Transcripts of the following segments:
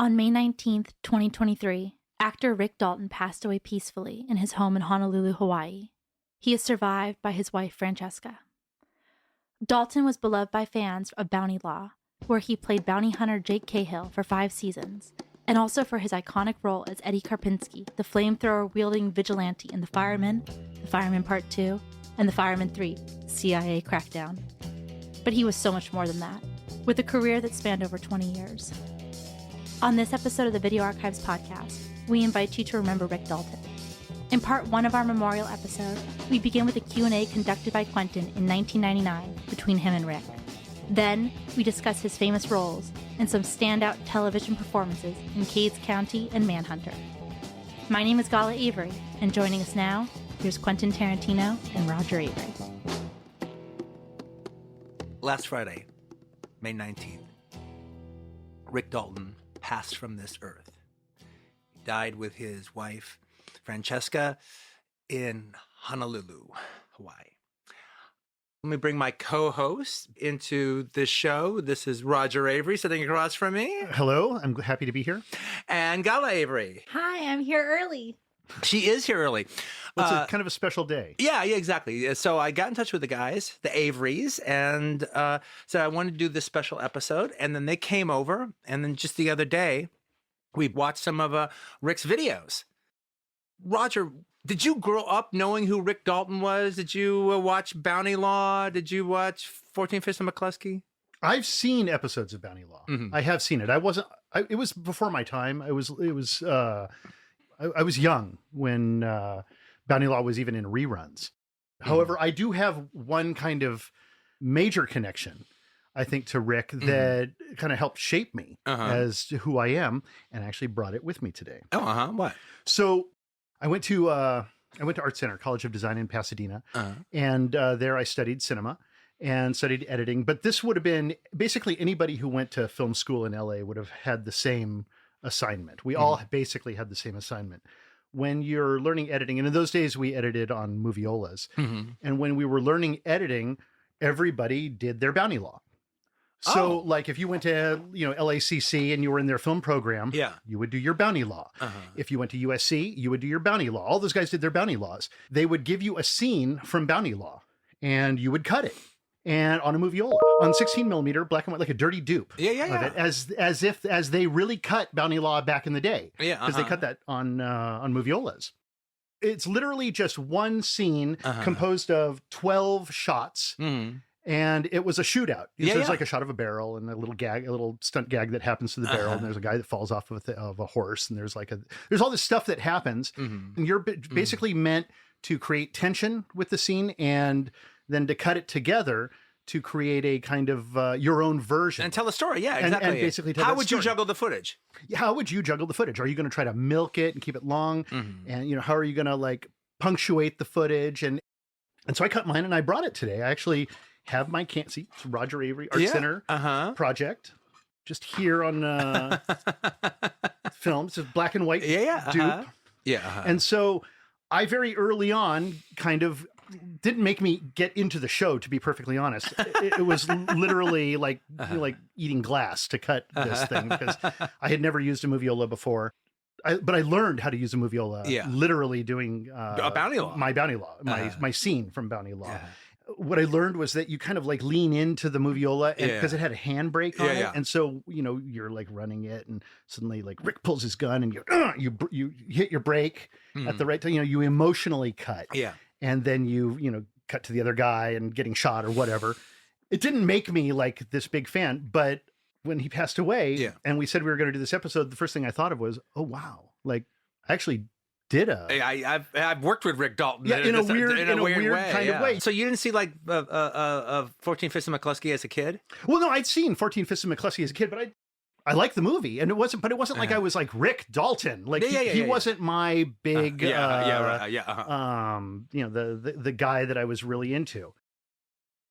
On May 19th, 2023, actor Rick Dalton passed away peacefully in his home in Honolulu, Hawaii. He is survived by his wife, Francesca. Dalton was beloved by fans of Bounty Law, where he played bounty hunter Jake Cahill for 5 seasons, and also for his iconic role as Eddie Karpinski, the flamethrower-wielding vigilante in The Fireman Part 2, and The Fireman 3, CIA Crackdown. But he was so much more than that, with a career that spanned over 20 years. On this episode of the Video Archives podcast, we invite you to remember Rick Dalton. In part 1 of our memorial episode, we begin with a Q&A conducted by Quentin in 1999 between him and Rick. Then, we discuss his famous roles and some standout television performances in Cades County and Manhunter. My name is Gala Avery, and joining us now, here's Quentin Tarantino and Roger Avery. Last Friday, May 19th, Rick Dalton passed from this earth. He died with his wife, Francesca, in Honolulu, Hawaii. Let me bring my co-host into this show. This is Roger Avery sitting across from me. Hello, I'm happy to be here. And Gala Avery. Hi, I'm here early. She is here early. Well, it's kind of a special day. Yeah, exactly. So I got in touch with the guys, the Averys, and said I wanted to do this special episode. And then they came over. And then just the other day, we watched some of Rick's videos. Roger, did you grow up knowing who Rick Dalton was? Did you watch Bounty Law? Did you watch 14 Fists of McCluskey? I've seen episodes of Bounty Law. Mm-hmm. I have seen it. It was before my time. I was young when Bounty Law was even in reruns. Mm-hmm. However, I do have one kind of major connection, I think, to Rick that kind of helped shape me as to who I am, and actually brought it with me today. What? So I went to Art Center, College of Design in Pasadena, and there I studied cinema and studied editing. But this would have been basically anybody who went to film school in LA would have had the same assignment. We all basically had the same assignment. When you're learning editing, and in those days we edited on moviolas, and when we were learning editing, everybody did their Bounty Law. So like if you went to, LACC and you were in their film program, you would do your Bounty Law. If you went to USC, you would do your Bounty Law. All those guys did their Bounty Laws. They would give you a scene from Bounty Law and you would cut it. And on a moviola, on 16 millimeter, black and white, like a dirty dupe. Of it, as they really cut Bounty Law back in the day. Because they cut that on moviolas. It's literally just one scene composed of 12 shots. And it was a shootout. There's like a shot of a barrel and a little stunt gag that happens to the barrel. And there's a guy that falls off of a horse. And there's all this stuff that happens. And you're basically meant to create tension with the scene and then to cut it together to create a kind of your own version. And tell the story, exactly. And basically tell How that would story. you juggle the footage? How would you juggle the footage? Are you going to try to milk it and keep it long? And, how are you going to punctuate the footage? And so I cut mine and I brought it today. I actually have my it's Roger Avery Art Center project just here on film. It's a black and white dupe. And so I very early on kind of didn't make me get into the show, to be perfectly honest. It was literally like eating glass to cut this thing because I had never used a moviola before. But I learned how to use a moviola literally doing a Bounty Law. My Bounty Law, my scene from Bounty Law. What I learned was that you kind of lean into the moviola because it had a handbrake on it. And so, you're running it and suddenly Rick pulls his gun and you hit your brake at the right time. You emotionally cut. And then you cut to the other guy and getting shot or whatever. It didn't make me this big fan, but when he passed away and we said we were going to do this episode, the first thing I thought of was, oh, wow. I actually did I've worked with Rick Dalton in a weird way, kind of way. So you didn't see 14 Fists of McCluskey as a kid? Well, no, I'd seen 14 Fists of McCluskey as a kid, but I liked the movie, and it wasn't like I was Rick Dalton. He wasn't my big the guy that I was really into.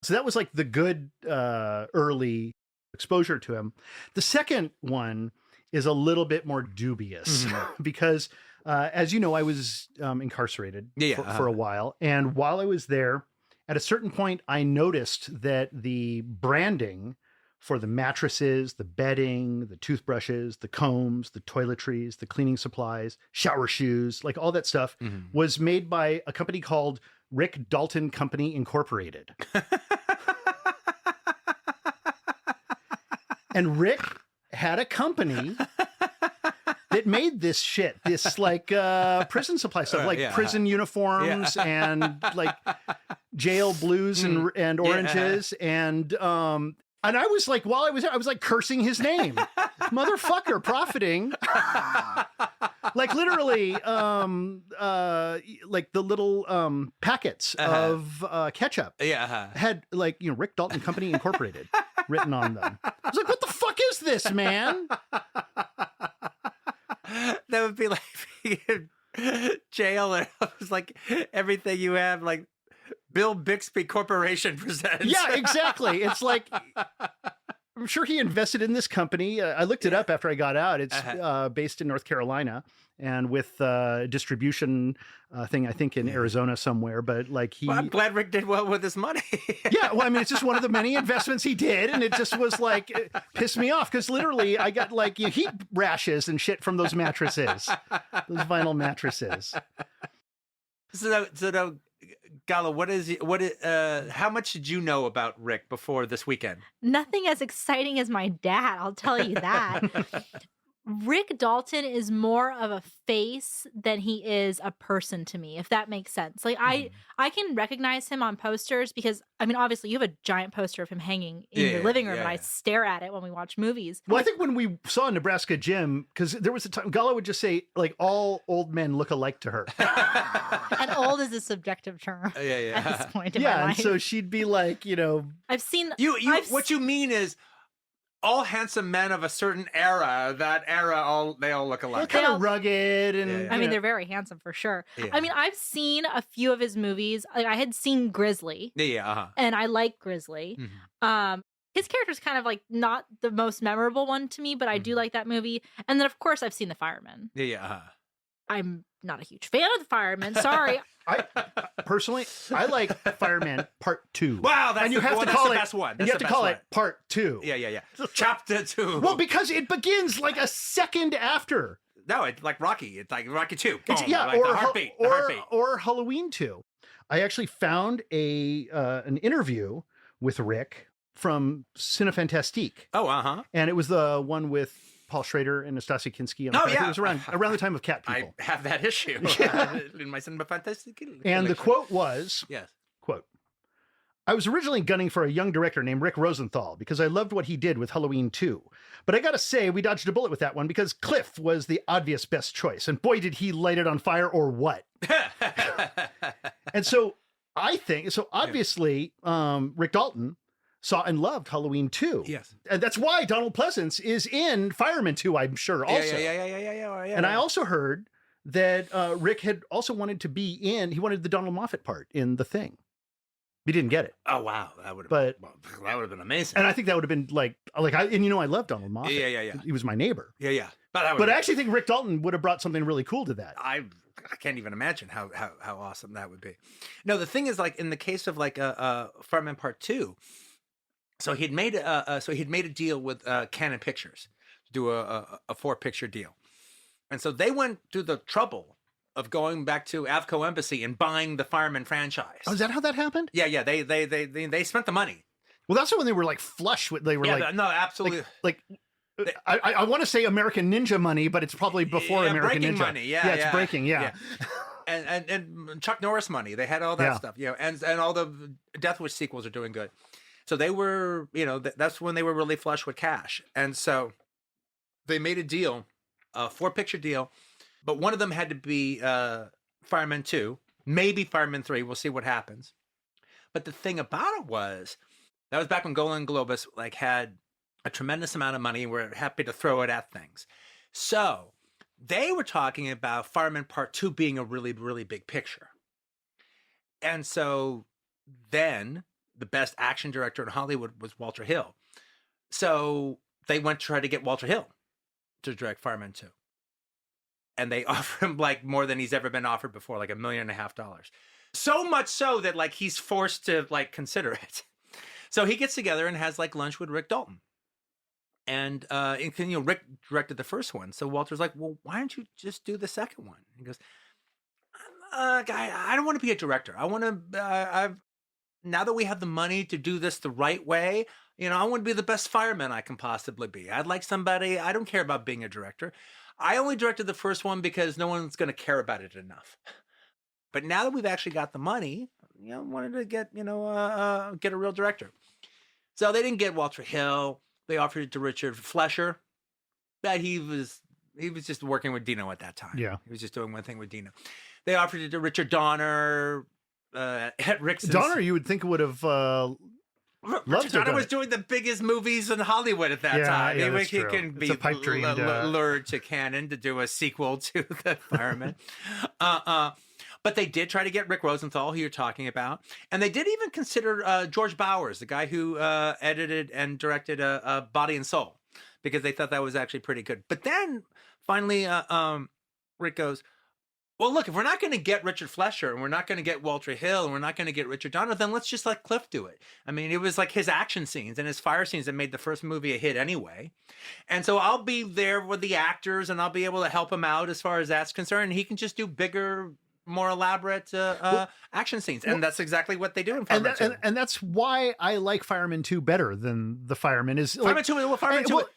So that was the good early exposure to him. The second one is a little bit more dubious because as you know, I was incarcerated for a while. And while I was there, at a certain point, I noticed that the branding for the mattresses, the bedding, the toothbrushes, the combs, the toiletries, the cleaning supplies, shower shoes, like all that stuff was made by a company called Rick Dalton Company Incorporated. And Rick had a company that made this shit, this like prison supply stuff, like prison uniforms and like jail blues and oranges. And I was like, while I was there, I was like cursing his name. Motherfucker, profiting. Like literally, like the little packets of ketchup had like, Rick Dalton Company Incorporated written on them. I was like, what the fuck is this, man? That would be like being in jail, and it was like everything you have, like Bill Bixby Corporation presents. Yeah, exactly. It's like, I'm sure he invested in this company. I looked it up after I got out. It's based in North Carolina and with distribution thing, I think in Arizona somewhere. But like Well, I'm glad Rick did well with his money. Yeah, well, I mean, it's just one of the many investments he did, and it just was like, it pissed me off because literally I got like heat rashes and shit from those mattresses, those vinyl mattresses. So now, Gala, how much did you know about Rick before this weekend? Nothing as exciting as my dad, I'll tell you that. Rick Dalton is more of a face than he is a person to me, if that makes sense. Like I can recognize him on posters because, I mean, obviously you have a giant poster of him hanging in your living room and I stare at it when we watch movies. Well, I think when we saw Nebraska Jim, because there was a time, Gala would just say, like, all old men look alike to her. And old is a subjective term at this point in my life. And so she'd be like, I've seen... What you mean is, all handsome men of a certain era, they all look alike. They're kind of rugged. And I mean, they're very handsome for sure. Yeah. I mean, I've seen a few of his movies. Like, I had seen Grizzly. And I like Grizzly. His character's kind of like not the most memorable one to me, but I do like that movie. And then, of course, I've seen The Fireman. I'm not a huge fan of The Fireman. Sorry. I personally, I like Fireman Part 2. Wow, that's the best one. And you have to call it Part 2. Yeah. Chapter 2. Well, because it begins like a second after. No, it's like Rocky. It's like Rocky 2. Boom. Like or the heartbeat. Or Halloween 2. I actually found an interview with Rick from Cinefantastique. Oh, And it was the one with Paul Schrader and Nastasia Kinski. It was around the time of Cat People. I have that issue in my Cinema Fantastic. And the quote was, quote, "I was originally gunning for a young director named Rick Rosenthal because I loved what he did with Halloween 2. But I gotta say, we dodged a bullet with that one because Cliff was the obvious best choice. And boy, did he light it on fire or what." And so I think, obviously, Rick Dalton saw and loved Halloween 2. Yes. And that's why Donald Pleasance is in Fireman 2, I'm sure, also. Yeah. And I also heard that Rick had also wanted to be he wanted the Donald Moffat part in The Thing. He didn't get it. Oh, wow. That would have been amazing. And I think that would have been I love Donald Moffat. Yeah. He was my neighbor. Yeah. But I actually think Rick Dalton would have brought something really cool to that. I can't even imagine how awesome that would be. No, the thing is, like, in the case of like Fireman Part 2, so he'd made a deal with Canon Pictures to do a 4-picture deal, and so they went through the trouble of going back to Avco Embassy and buying the Fireman franchise. Oh, is that how that happened? Yeah. They spent the money. Well, that's when they were like flush with. They were no, absolutely. I want to say American Ninja money, but it's probably before American Ninja money. It's breaking. Yeah. And Chuck Norris money. They had all that stuff. And all the Death Wish sequels are doing good. So they were, that's when they were really flush with cash. And so they made a deal, a 4-picture deal, but one of them had to be Fireman 2, maybe Fireman 3. We'll see what happens. But the thing about it was, that was back when Golan Globus had a tremendous amount of money and were happy to throw it at things. So they were talking about Fireman Part 2 being a really, really big picture. And so then the best action director in Hollywood was Walter Hill. So they went to try to get Walter Hill to direct Fireman 2. And they offer him more than he's ever been offered before, $1.5 million. So much so that he's forced to consider it. So he gets together and has lunch with Rick Dalton. And Rick directed the first one. So Walter's like, well, why don't you just do the second one? He goes, guy, I don't want to be a director. I want to, now that we have the money to do this the right way, I want to be the best fireman I can possibly be. I'd like somebody, I don't care about being a director. I only directed the first one because no one's going to care about it enough. But now that we've actually got the money, wanted to get, get a real director. So they didn't get Walter Hill. They offered it to Richard Flesher, but he was just working with Dino at that time. Yeah. He was just doing one thing with Dino. They offered it to Richard Donner, Rickson. Donner, you would think would have Richard Donner was doing the biggest movies in Hollywood at that time. Yeah, he can be lured to Cannon to do a sequel to The Fireman. But they did try to get Rick Rosenthal, who you're talking about. And they did even consider George Bowers, the guy who edited and directed Body and Soul, because they thought that was actually pretty good. But then finally, Rick goes, well, look, if we're not going to get Richard Flesher and we're not going to get Walter Hill and we're not going to get Richard Donner, then let's just let Cliff do it. I mean, it was like his action scenes and his fire scenes that made the first movie a hit anyway. And so I'll be there with the actors and I'll be able to help him out as far as that's concerned. And he can just do bigger, more elaborate action scenes. And that's exactly what they do in Fireman 2. And that's why I like Fireman 2 better than The Fireman. Fireman 2.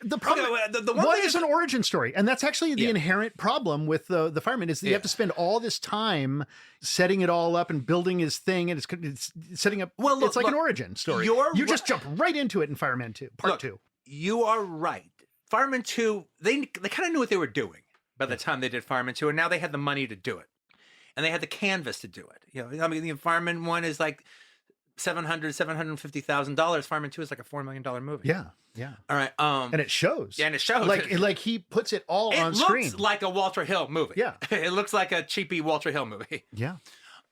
The problem, one is an origin story. And that's actually the inherent problem with the Fireman is that you have to spend all this time setting it all up and building his thing. And it's setting up. Well, it's like an origin story. You just jump right into it in Fireman 2, Part 2. You are right. Fireman 2, they kind of knew what they were doing by the time they did Fireman 2. And now they had the money to do it. And they had the canvas to do it. The Fireman 1 is like $750,000. Fireman 2 is like a $4 million movie. Yeah, yeah. All right. And it shows. Yeah, and it shows. Like he puts it all on screen. It looks like a Walter Hill movie. Yeah. It looks like a cheapy Walter Hill movie. Yeah.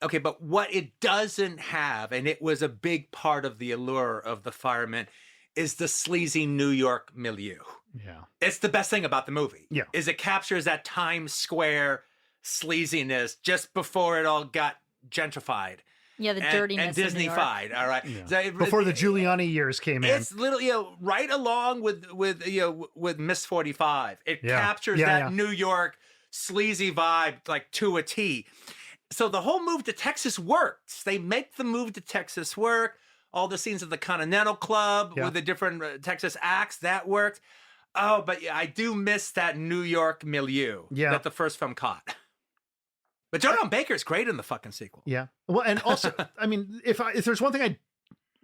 Okay, but what it doesn't have, and it was a big part of the allure of The Fireman, is the sleazy New York milieu. Yeah. It's the best thing about the movie. Yeah. Is it captures that Times Square sleaziness just before it all got gentrified. Yeah, the dirtiness and Disney-fied. All right, yeah. So before the Giuliani years came in, it's little right along with Miss 45. It captures that New York sleazy vibe like to a T. So the whole move to Texas works. They make the move to Texas work. All the scenes at the Continental Club with the different Texas acts that worked. Oh, but I do miss that New York milieu that the first film caught. But Joan Baker's great in the fucking sequel. Yeah. Well, and also, I mean, if there's one thing I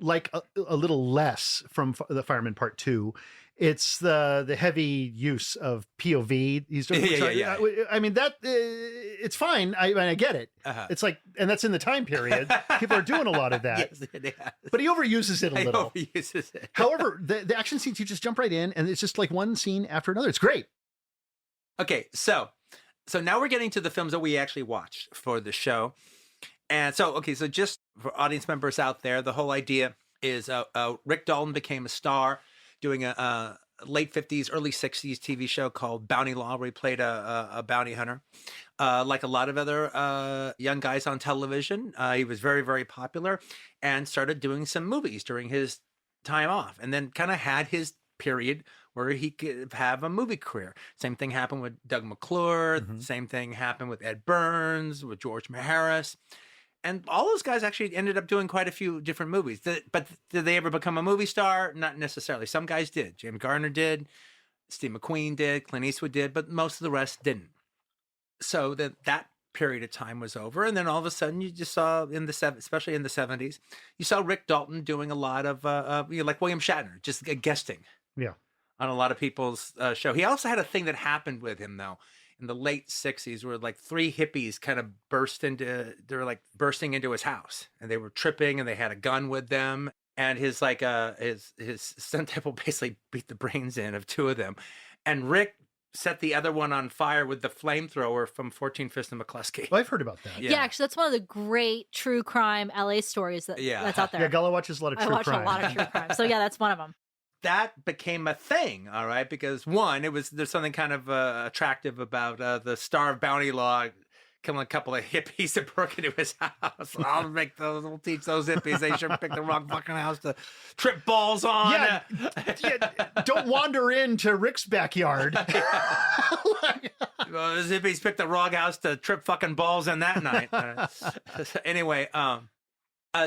like a little less from The Fireman Part 2, it's the heavy use of POV. He's doing, I mean, that it's fine. I get it. It's like, and that's in the time period. People are doing a lot of that. Yes. But he overuses it a little. He overuses it. However, the action scenes, you just jump right in, and it's just like one scene after another. It's great. Okay, so now we're getting to the films that we actually watched for the show. And so just for audience members out there, the whole idea is Rick Dalton became a star doing a late 50s, early 60s TV show called Bounty Law, where he played a bounty hunter. Like a lot of other young guys on television, he was very, very popular and started doing some movies during his time off, and then kind of had his period where he could have a movie career. Same thing happened with Doug McClure. Mm-hmm. Same thing happened with Ed Burns, with George Maharis. And all those guys actually ended up doing quite a few different movies. But did they ever become a movie star? Not necessarily. Some guys did. James Garner did. Steve McQueen did. Clint Eastwood did. But most of the rest didn't. So that period of time was over. And then all of a sudden you just saw, especially in the 70s, you saw Rick Dalton doing a lot of, like William Shatner, just guesting. Yeah. On a lot of people's show. He also had a thing that happened with him, though, in the late 60s, where like three hippies kind of bursting into his house, and they were tripping, and they had a gun with them, and his stunt double basically beat the brains in of two of them, and Rick set the other one on fire with the flamethrower from 14 Fist and McCluskey. Well, I've heard about that. Yeah, actually, that's one of the great true crime LA stories that's out there. Yeah, Gullah watches a lot of true crime. I watch a lot of true crime. So yeah, that's one of them. That became a thing, all right, because one, there's something kind of attractive about the star of Bounty Law killing a couple of hippies that broke into his house. We'll teach those hippies they should pick the wrong fucking house to trip balls on. Yeah, don't wander into Rick's backyard. Well, those hippies picked the wrong house to trip fucking balls in that night. Anyway,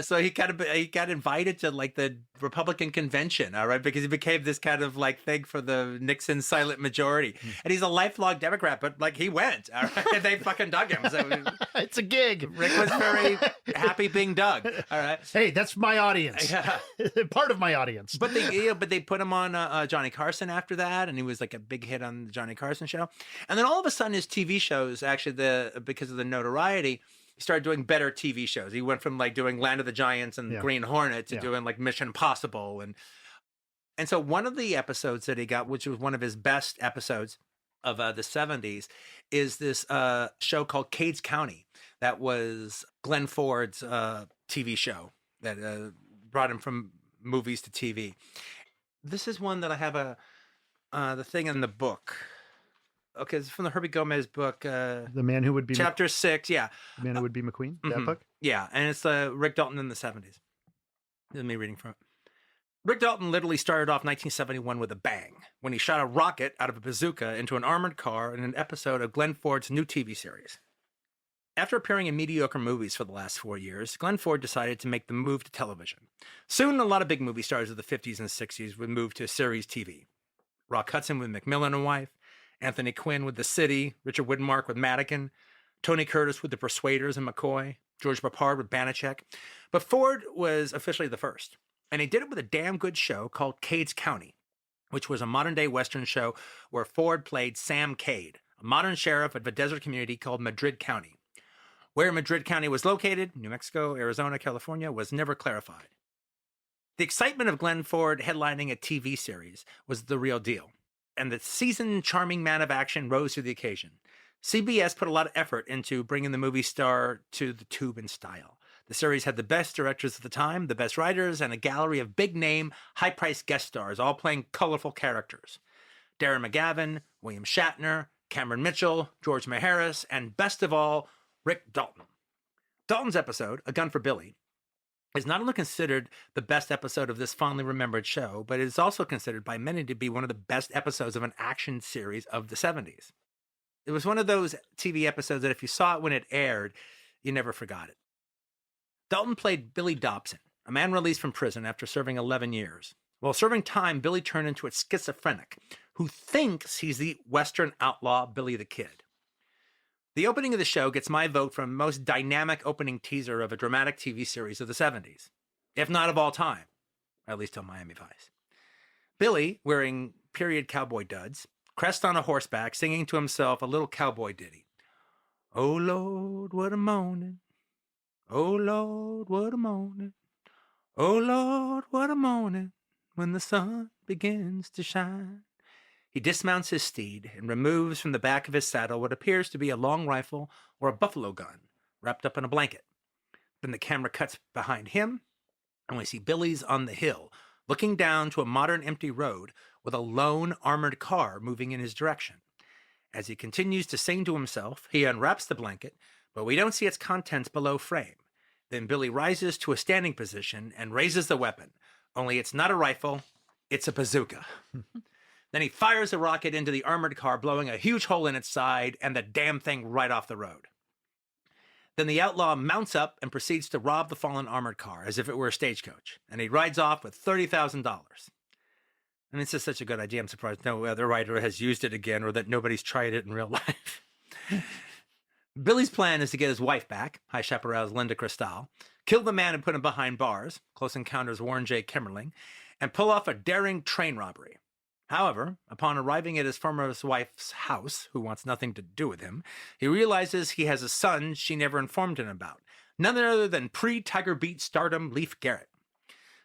so he got invited to like the Republican convention, all right, because he became this kind of like thing for the Nixon silent majority, and he's a lifelong Democrat, but like he went, all right, and they fucking dug him. So it's a gig. Rick was very happy being dug. All right, hey, that's my audience. Yeah. Part of my audience. But they put him on Johnny Carson after that, and he was like a big hit on the Johnny Carson show, and then all of a sudden his TV shows actually because of the notoriety. He started doing better TV shows. He went from like doing Land of the Giants and Green Hornet to doing like Mission Impossible. And so one of the episodes that he got, which was one of his best episodes of the 70s, is this show called Cades County. That was Glenn Ford's TV show that brought him from movies to TV. This is one that I have the thing in the book. Okay, it's from the Herbie Gomez book. The Man Who Would Be... Chapter 6, yeah. The Man Who Would Be McQueen, that book? Yeah, and it's Rick Dalton in the 70s. This is me reading from it. Rick Dalton literally started off 1971 with a bang when he shot a rocket out of a bazooka into an armored car in an episode of Glenn Ford's new TV series. After appearing in mediocre movies for the last 4 years, Glenn Ford decided to make the move to television. Soon, a lot of big movie stars of the 50s and 60s would move to series TV. Rock Hudson with Macmillan and Wife, Anthony Quinn with The City, Richard Widmark with Madigan, Tony Curtis with The Persuaders and McCoy, George Papard with Banachek. But Ford was officially the first, and he did it with a damn good show called Cades County, which was a modern-day Western show where Ford played Sam Cade, a modern sheriff of a desert community called Madrid County. Where Madrid County was located, New Mexico, Arizona, California, was never clarified. The excitement of Glenn Ford headlining a TV series was the real deal, and the seasoned, charming man of action rose to the occasion. CBS put a lot of effort into bringing the movie star to the tube in style. The series had the best directors of the time, the best writers, and a gallery of big-name, high-priced guest stars, all playing colorful characters. Darren McGavin, William Shatner, Cameron Mitchell, George Maharis, and best of all, Rick Dalton. Dalton's episode, A Gun for Billy, is not only considered the best episode of this fondly remembered show, but it is also considered by many to be one of the best episodes of an action series of the 70s. It was one of those TV episodes that if you saw it when it aired, you never forgot it. Dalton played Billy Dobson, a man released from prison after serving 11 years. While serving time, Billy turned into a schizophrenic who thinks he's the Western outlaw Billy the Kid. The opening of the show gets my vote for most dynamic opening teaser of a dramatic TV series of the 70s, if not of all time, at least till Miami Vice. Billy, wearing period cowboy duds, crest on a horseback, singing to himself a little cowboy ditty. Oh, Lord, what a morning. Oh, Lord, what a morning. Oh, Lord, what a morning when the sun begins to shine. He dismounts his steed and removes from the back of his saddle what appears to be a long rifle or a buffalo gun wrapped up in a blanket. Then the camera cuts behind him, and we see Billy's on the hill, looking down to a modern empty road with a lone armored car moving in his direction. As he continues to sing to himself, he unwraps the blanket, but we don't see its contents below frame. Then Billy rises to a standing position and raises the weapon, only it's not a rifle, it's a bazooka. Then he fires a rocket into the armored car, blowing a huge hole in its side and the damn thing right off the road. Then the outlaw mounts up and proceeds to rob the fallen armored car as if it were a stagecoach, and he rides off with $30,000. And it's just such a good idea. I'm surprised no other writer has used it again or that nobody's tried it in real life. Billy's plan is to get his wife back, High Chaparral's Linda Cristal, kill the man and put him behind bars, Close Encounters' Warren J. Kimmerling, and pull off a daring train robbery. However, upon arriving at his former wife's house, who wants nothing to do with him, he realizes he has a son she never informed him about, none other than pre-Tiger Beat stardom Leif Garrett.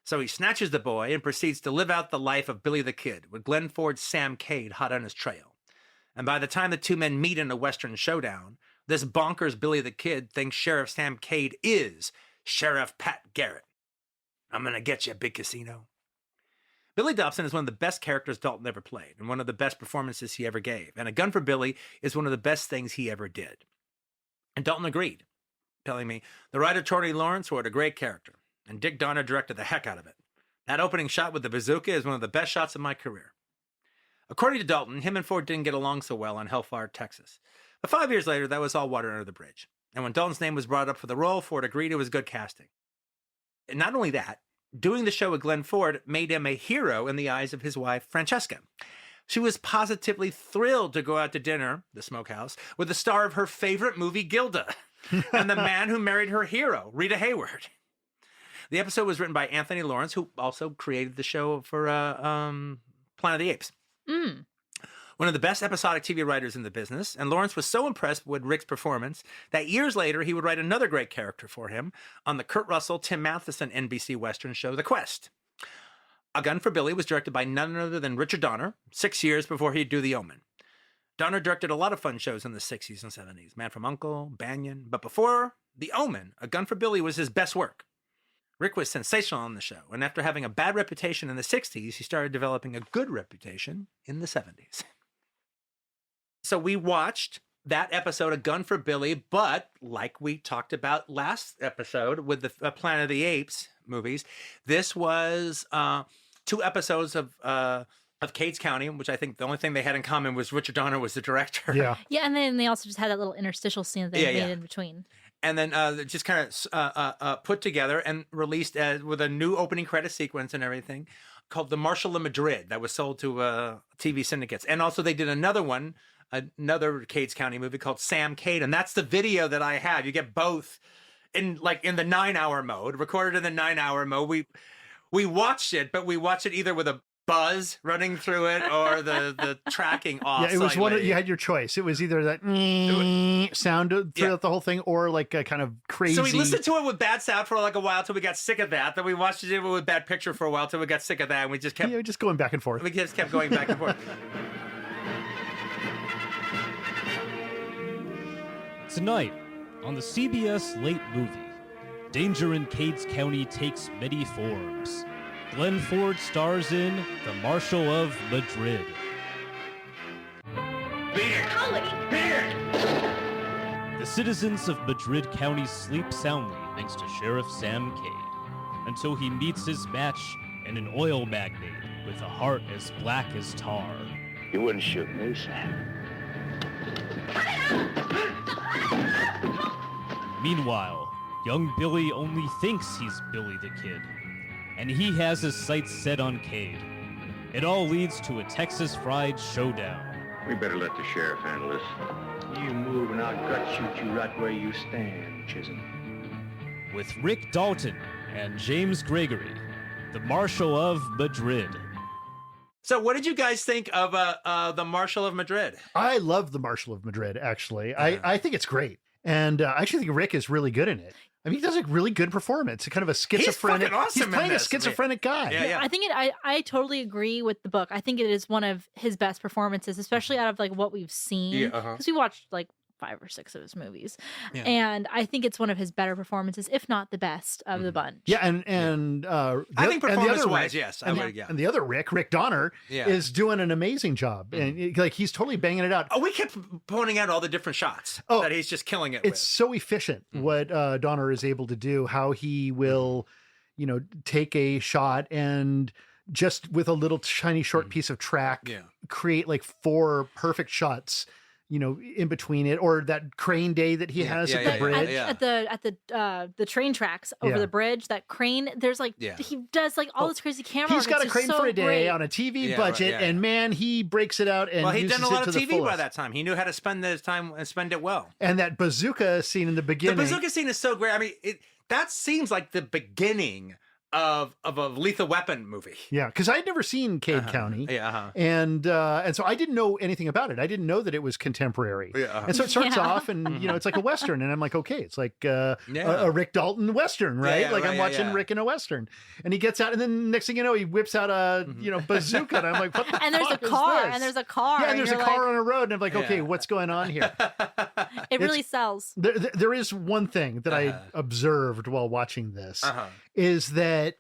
So he snatches the boy and proceeds to live out the life of Billy the Kid, with Glenn Ford's Sam Cade hot on his trail. And by the time the two men meet in a Western showdown, this bonkers Billy the Kid thinks Sheriff Sam Cade is Sheriff Pat Garrett. I'm gonna get you, Big Casino. Billy Dobson is one of the best characters Dalton ever played, and one of the best performances he ever gave. And A Gun for Billy is one of the best things he ever did. And Dalton agreed, telling me, the writer Tony Lawrence wrote a great character, and Dick Donner directed the heck out of it. That opening shot with the bazooka is one of the best shots of my career. According to Dalton, him and Ford didn't get along so well on Hellfire, Texas. But 5 years later, that was all water under the bridge. And when Dalton's name was brought up for the role, Ford agreed it was good casting. And not only that, doing the show with Glenn Ford made him a hero in the eyes of his wife, Francesca. She was positively thrilled to go out to dinner, the smokehouse, with the star of her favorite movie, Gilda, and the man who married her hero, Rita Hayworth. The episode was written by Anthony Lawrence, who also created the show for Planet of the Apes. One of the best episodic TV writers in the business, and Lawrence was so impressed with Rick's performance that years later he would write another great character for him on the Kurt Russell, Tim Matheson NBC Western show, The Quest. A Gun for Billy was directed by none other than Richard Donner, 6 years before he'd do The Omen. Donner directed a lot of fun shows in the 60s and 70s, Man from U.N.C.L.E., Banyan, but before The Omen, A Gun for Billy was his best work. Rick was sensational on the show, and after having a bad reputation in the 60s, he started developing a good reputation in the 70s. So we watched that episode, A Gun for Billy, but like we talked about last episode with the Planet of the Apes movies, this was 2 episodes of Cades County, which I think the only thing they had in common was Richard Donner was the director. Yeah. Yeah, and then they also just had that little interstitial scene that they made in between. And then just kind of put together and released with a new opening credit sequence and everything called The Marshal of Madrid that was sold to TV syndicates. And also they did another one, another Cades County movie called Sam Cade. And that's the video that I have. You get both in the 9-hour mode, recorded in the 9-hour mode. We watched it, but we watched it either with a buzz running through it or the tracking off. Yeah, it was you had your choice. It was either that sound throughout the whole thing or like a kind of crazy. So we listened to it with bad sound for like a while till we got sick of that. Then we watched it with bad picture for a while till we got sick of that, and we just kept just going back and forth. We just kept going back and forth. Tonight on the CBS Late Movie, danger in Cades County takes many forms. Glenn Ford stars in The Marshal of Madrid. The citizens of Madrid County sleep soundly thanks to Sheriff Sam Cade, until he meets his match in an oil magnate with a heart as black as tar. You wouldn't shoot me, Sam. Meanwhile, young Billy only thinks he's Billy the Kid, and he has his sights set on Cade. It all leads to a Texas fried showdown. We better let the sheriff handle this. You move and I'll gut shoot you right where you stand, Chisholm. With Rick Dalton and James Gregory, the Marshal of Madrid. So what did you guys think of the Marshal of Madrid? I love the Marshal of Madrid, actually. I think it's great. And I actually think Rick is really good in it. I mean, he does a really good performance. Kind of a schizophrenic. He's fucking awesome. He's playing in a this. schizophrenic guy. Yeah. I think I totally agree with the book. I think it is one of his best performances, especially out of like what we've seen. Because we watched like 5 or 6 of his movies. Yeah. And I think it's one of his better performances, if not the best of the bunch. Yeah, and I think performance-wise, yes. And the other Rick Donner, is doing an amazing job. And like he's totally banging it out. Oh, we kept pointing out all the different shots that he's just killing it with. It's so efficient what Donner is able to do, how he will, take a shot and just with a little tiny short piece of track, create like 4 perfect shots in between it, or that crane day that he has at the bridge. At the train tracks over the bridge, that crane, there's like, he does like all this crazy camera work. He's got a crane for a day on a TV budget, and man, he breaks it out and he'd done a lot of TV fullest. by that time. He knew how to spend his time and spend it well. And that bazooka scene in the beginning. The bazooka scene is so great. I mean, that seems like the beginning of a Lethal Weapon movie. Yeah, because I'd never seen Cade County. And so I didn't know anything about it. I didn't know that it was contemporary. And so it starts off and, it's like a Western. And I'm like, okay, it's like a Rick Dalton Western, right? I'm watching Rick in a Western. And he gets out and then next thing you know, he whips out a, bazooka. And I'm like, what the And there's fuck a car. is this? And there's a car. Yeah, and there's a car on a road. And I'm like, okay, what's going on here? It really sells. There is one thing that I observed while watching this is that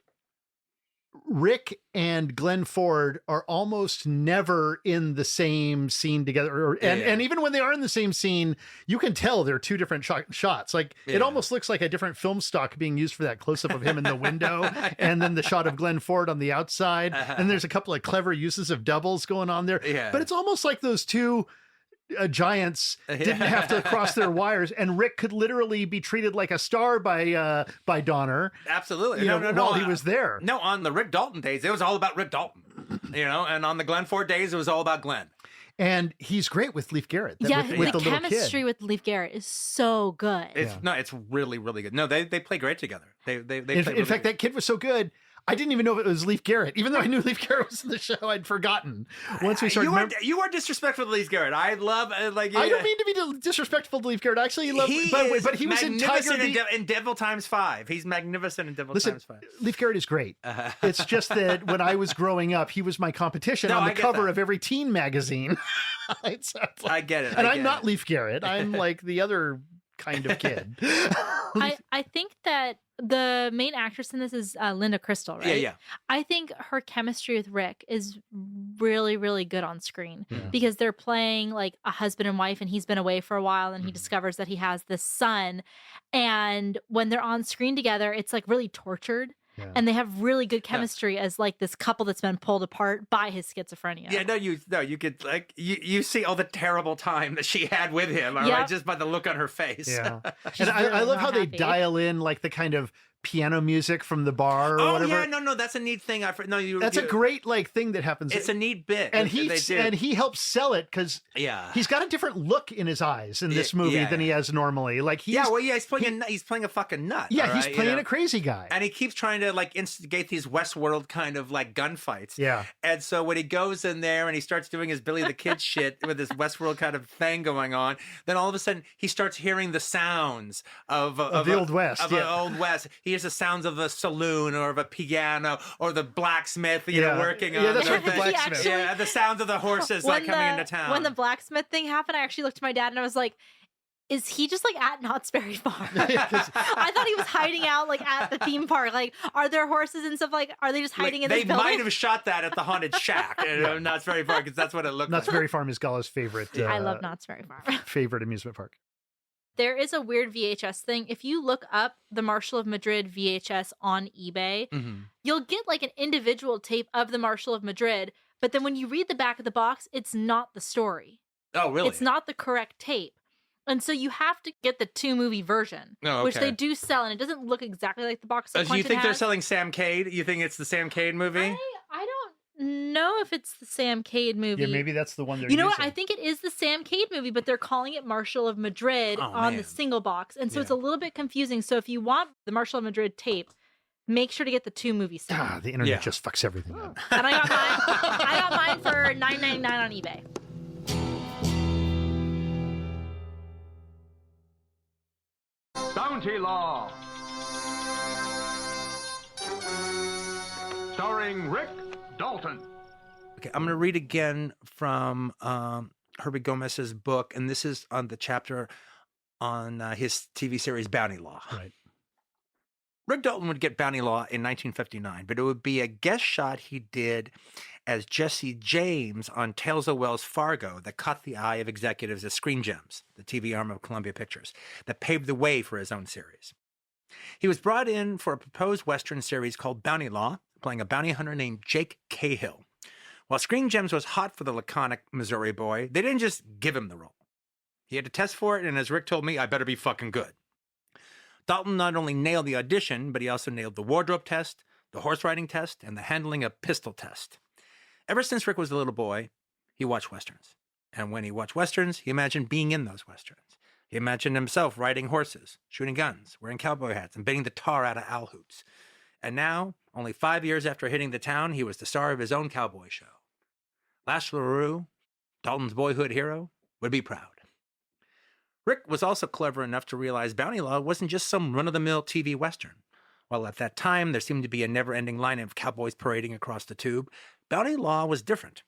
Rick and Glenn Ford are almost never in the same scene together. And even when they are in the same scene, you can tell they're two different shots. Like it almost looks like a different film stock being used for that close-up of him in the window and then the shot of Glenn Ford on the outside. And there's a couple of clever uses of doubles going on there. But it's almost like those two giants didn't have to cross their wires, and Rick could literally be treated like a star by Donner. Absolutely. While he was there. No, on the Rick Dalton days, it was all about Rick Dalton. And on the Glenn Ford days, it was all about Glenn. And he's great with Leif Garrett. Yeah, with the little chemistry kid. with Leif Garrett is so good. It's really, really good. No, they play great together. They in fact, that kid was so good. I didn't even know if it was Leif Garrett. Even though I knew Leif Garrett was in the show, I'd forgotten. Once we started, you are disrespectful to Leif Garrett. I love I don't mean to be disrespectful to Leif Garrett. I actually love, but he was in Tiger in Devil Times 5. He's magnificent in Devil Times 5. Leif Garrett is great. It's just that when I was growing up, he was my competition on the cover of every teen magazine. I get it. And I'm not Leif Garrett. I'm like the other kind of kid. I think that the main actress in this is Linda Crystal, right? Yeah. I think her chemistry with Rick is really, really good on screen because they're playing like a husband and wife, and he's been away for a while, and he discovers that he has this son. And when they're on screen together, it's like really tortured. Yeah. And they have really good chemistry as like this couple that's been pulled apart by his schizophrenia. Yeah, you could like you see all the terrible time that she had with him, all right, just by the look on her face. Yeah, and I love how they dial in like the kind of piano music from the bar or whatever. Yeah, no, that's a neat thing. That's a great like thing that happens. It's a neat bit, and he helps sell it because he's got a different look in his eyes in this movie than he has normally. Like he's playing a fucking nut. Yeah, he's playing a crazy guy, and he keeps trying to like instigate these Westworld kind of like gunfights. Yeah, and so when he goes in there and he starts doing his Billy the Kid shit with this Westworld kind of thing going on, then all of a sudden he starts hearing the sounds of the Old West. Old West. He hears the sounds of the saloon or of a piano or the blacksmith, working on. Yeah, that's right, the blacksmith. The sounds of the horses like coming into town. When the blacksmith thing happened, I actually looked at my dad and I was like, is he just like at Knott's Berry Farm? I thought he was hiding out like at the theme park. Like, are there horses and stuff? Like, are they just hiding in this building? They might have shot that at the haunted shack in Knott's Berry Farm because that's what it looked like. Knott's Berry Farm is Gala's favorite. I love Knott's Berry Farm. Favorite amusement park. There is a weird VHS thing. If you look up the Marshal of Madrid VHS on eBay, you'll get like an individual tape of the Marshal of Madrid. But then when you read the back of the box, it's not the story. Oh, really? It's not the correct tape. And so you have to get the 2-movie version, which they do sell. And it doesn't look exactly like the box that Do you think has. they're selling Sam Cade? You think it's the Sam Cade movie? I don't know if it's the Sam Cade movie. Yeah, maybe that's the one they're You know using. what? I think it is the Sam Cade movie, but they're calling it Marshal of Madrid on the single box. And so it's a little bit confusing. So if you want the Marshal of Madrid tape, make sure to get the 2-movie set. The internet just fucks everything up. And I got mine for $9.99 on eBay. Bounty Law. Starring Rick Dalton. Okay, I'm going to read again from Herbie Gomez's book, and this is on the chapter on his TV series Bounty Law. Right. Rick Dalton would get Bounty Law in 1959, but it would be a guest shot he did as Jesse James on Tales of Wells Fargo that caught the eye of executives at Screen Gems, the TV arm of Columbia Pictures, that paved the way for his own series. He was brought in for a proposed Western series called Bounty Law, playing a bounty hunter named Jake Cahill. While Screen Gems was hot for the laconic Missouri boy, they didn't just give him the role. He had to test for it, and as Rick told me, I better be fucking good. Dalton not only nailed the audition, but he also nailed the wardrobe test, the horse riding test, and the handling a pistol test. Ever since Rick was a little boy, he watched Westerns. And when he watched Westerns, he imagined being in those Westerns. He imagined himself riding horses, shooting guns, wearing cowboy hats, and beating the tar out of owl hoots. And now, only 5 years after hitting the town, he was the star of his own cowboy show. Lash LaRue, Dalton's boyhood hero, would be proud. Rick was also clever enough to realize Bounty Law wasn't just some run-of-the-mill TV Western. While at that time there seemed to be a never-ending line of cowboys parading across the tube, Bounty Law was different.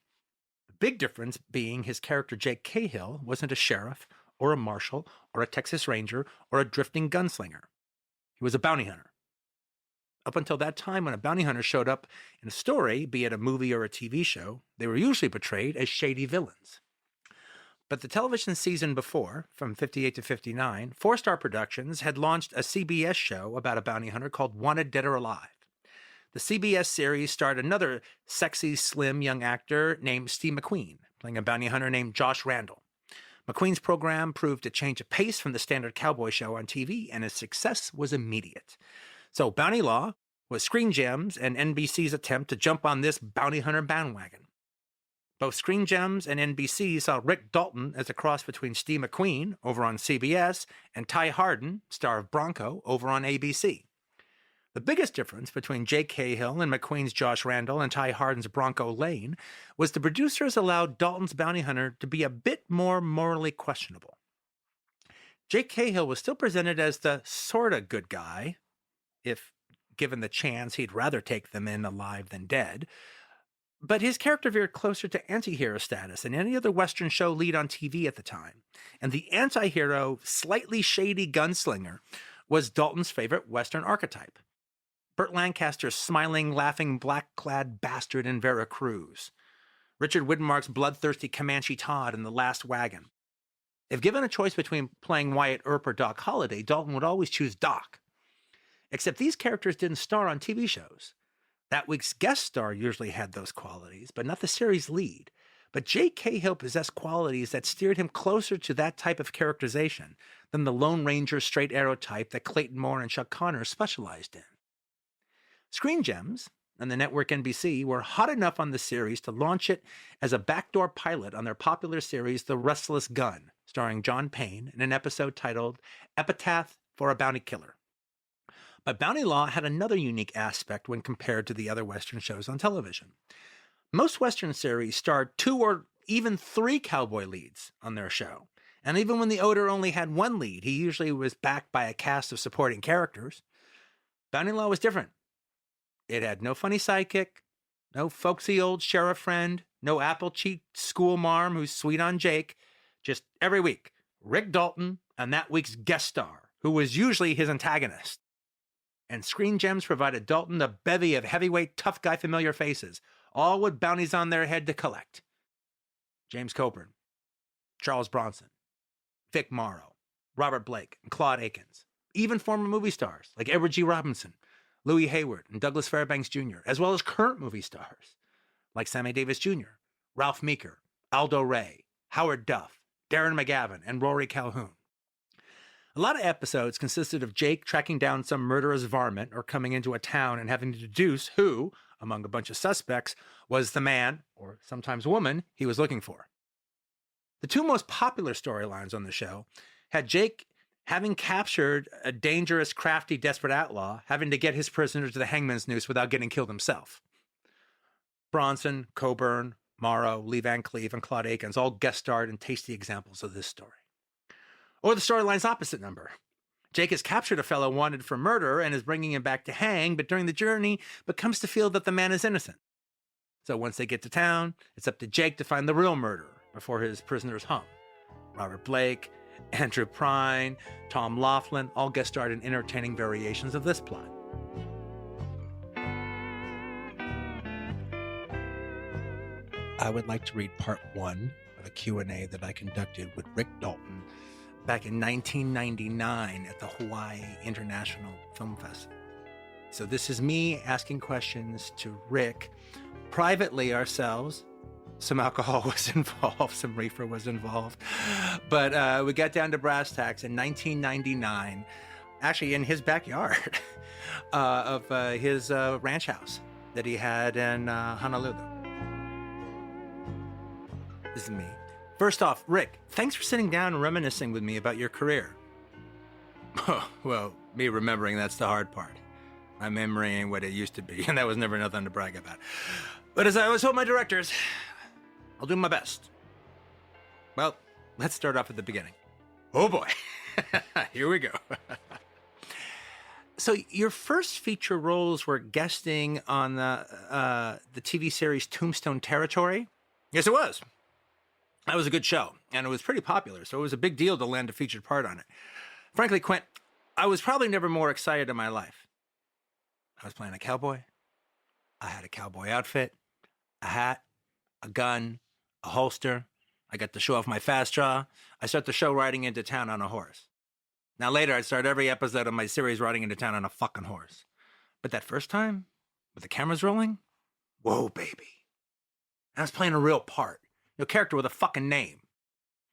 The big difference being his character Jake Cahill wasn't a sheriff or a marshal or a Texas Ranger or a drifting gunslinger. He was a bounty hunter. Up until that time, when a bounty hunter showed up in a story, be it a movie or a TV show, they were usually portrayed as shady villains. But the television season before, from 58 to 59, Four Star Productions had launched a CBS show about a bounty hunter called Wanted Dead or Alive. The CBS series starred another sexy, slim young actor named Steve McQueen, playing a bounty hunter named Josh Randall. McQueen's program proved a change of pace from the standard cowboy show on TV, and its success was immediate. So Bounty Law was Screen Gems and NBC's attempt to jump on this bounty hunter bandwagon. Both Screen Gems and NBC saw Rick Dalton as a cross between Steve McQueen over on CBS and Ty Hardin, star of Bronco, over on ABC. The biggest difference between Jake Cahill and McQueen's Josh Randall and Ty Hardin's Bronco Lane was the producers allowed Dalton's bounty hunter to be a bit more morally questionable. Jake Cahill was still presented as the sorta good guy. If given the chance, he'd rather take them in alive than dead. But his character veered closer to anti-hero status than any other Western show lead on TV at the time. And the anti-hero, slightly shady gunslinger was Dalton's favorite Western archetype. Burt Lancaster's smiling, laughing, black-clad bastard in Veracruz. Richard Widmark's bloodthirsty Comanche Todd in The Last Wagon. If given a choice between playing Wyatt Earp or Doc Holliday, Dalton would always choose Doc. Except these characters didn't star on TV shows. That week's guest star usually had those qualities, but not the series lead. But Jake Cahill possessed qualities that steered him closer to that type of characterization than the Lone Ranger straight arrow type that Clayton Moore and Chuck Connor specialized in. Screen Gems and the network NBC were hot enough on the series to launch it as a backdoor pilot on their popular series The Restless Gun, starring John Payne in an episode titled Epitaph for a Bounty Killer. But Bounty Law had another unique aspect when compared to the other Western shows on television. Most Western series starred 2 or even 3 cowboy leads on their show. And even when the Oder only had 1 lead, he usually was backed by a cast of supporting characters. Bounty Law was different. It had no funny sidekick, no folksy old sheriff friend, no apple-cheeked school marm who's sweet on Jake. Just every week, Rick Dalton and that week's guest star, who was usually his antagonist. And Screen Gems provided Dalton a bevy of heavyweight, tough guy familiar faces, all with bounties on their head to collect. James Coburn, Charles Bronson, Vic Morrow, Robert Blake, and Claude Akins. Even former movie stars like Edward G. Robinson, Louis Hayward, and Douglas Fairbanks Jr., as well as current movie stars like Sammy Davis Jr., Ralph Meeker, Aldo Ray, Howard Duff, Darren McGavin, and Rory Calhoun. A lot of episodes consisted of Jake tracking down some murderous varmint or coming into a town and having to deduce who, among a bunch of suspects, was the man, or sometimes woman, he was looking for. The 2 most popular storylines on the show had Jake having captured a dangerous, crafty, desperate outlaw, having to get his prisoner to the hangman's noose without getting killed himself. Bronson, Coburn, Morrow, Lee Van Cleef, and Claude Akins all guest starred in tasty examples of this story. Or the storyline's opposite number. Jake has captured a fellow wanted for murder and is bringing him back to hang, but during the journey becomes to feel that the man is innocent. So once they get to town, it's up to Jake to find the real murderer before his prisoner is hung. Robert Blake, Andrew Prine, Tom Laughlin all guest starred in entertaining variations of this plot. I would like to read part 1 of a Q&A that I conducted with Rick Dalton back in 1999 at the Hawaii International Film Festival. So this is me asking questions to Rick privately ourselves. Some alcohol was involved, some reefer was involved. But we got down to brass tacks in 1999, actually in his backyard of his ranch house that he had in Honolulu. This is me. First off, Rick, thanks for sitting down and reminiscing with me about your career. Oh, well, me remembering, that's the hard part. My memory ain't what it used to be, and that was never nothing to brag about. But as I always told my directors, I'll do my best. Well, let's start off at the beginning. Oh boy, here we go. So your first feature roles were guesting on the TV series Tombstone Territory? Yes, it was. That was a good show, and it was pretty popular, so it was a big deal to land a featured part on it. Frankly, Quint, I was probably never more excited in my life. I was playing a cowboy. I had a cowboy outfit, a hat, a gun, a holster. I got to show off my fast draw. I start the show riding into town on a horse. Now later, I'd start every episode of my series riding into town on a fucking horse. But that first time, with the cameras rolling, whoa, baby. I was playing a real part. Character with a fucking name.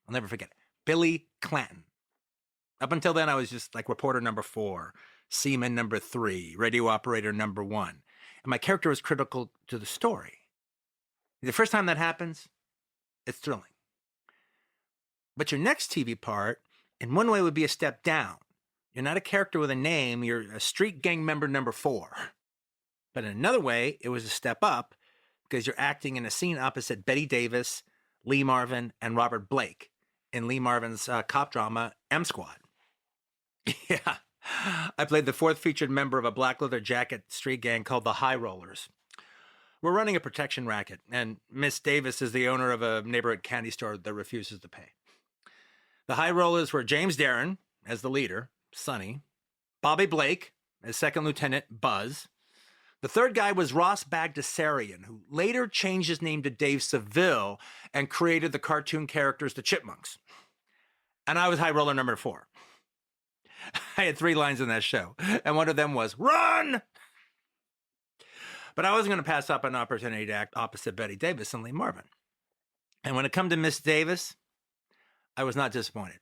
I'll never forget it. Billy Clanton. Up until then, I was just like reporter number 4, seaman number 3, radio operator number 1. And my character was critical to the story. The first time that happens, it's thrilling. But your next TV part, in one way, would be a step down. You're not a character with a name, you're a street gang member number 4. But in another way, it was a step up because you're acting in a scene opposite Betty Davis, Lee Marvin, and Robert Blake in Lee Marvin's cop drama, M Squad. Yeah, I played the 4th featured member of a black leather jacket street gang called the High Rollers. We're running a protection racket, and Miss Davis is the owner of a neighborhood candy store that refuses to pay. The High Rollers were James Darren as the leader, Sonny, Bobby Blake as second lieutenant, Buzz. The third guy was Ross Bagdasarian, who later changed his name to Dave Seville and created the cartoon characters, the Chipmunks. And I was High Roller number 4. I had 3 lines in that show, and one of them was, "Run!" But I wasn't going to pass up an opportunity to act opposite Betty Davis and Lee Marvin. And when it come to Miss Davis, I was not disappointed.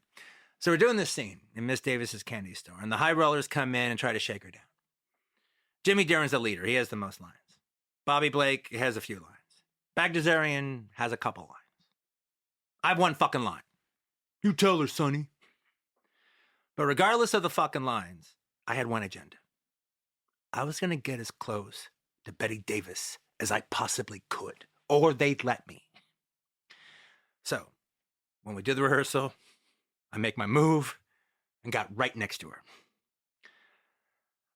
So we're doing this scene in Miss Davis's candy store, and the High Rollers come in and try to shake her down. Jimmy Darren's the leader. He has the most lines. Bobby Blake has a few lines. Bagdasarian has a couple lines. I have one fucking line. "You tell her, Sonny." But regardless of the fucking lines, I had one agenda. I was going to get as close to Betty Davis as I possibly could, or they'd let me. So, when we did the rehearsal, I make my move and got right next to her.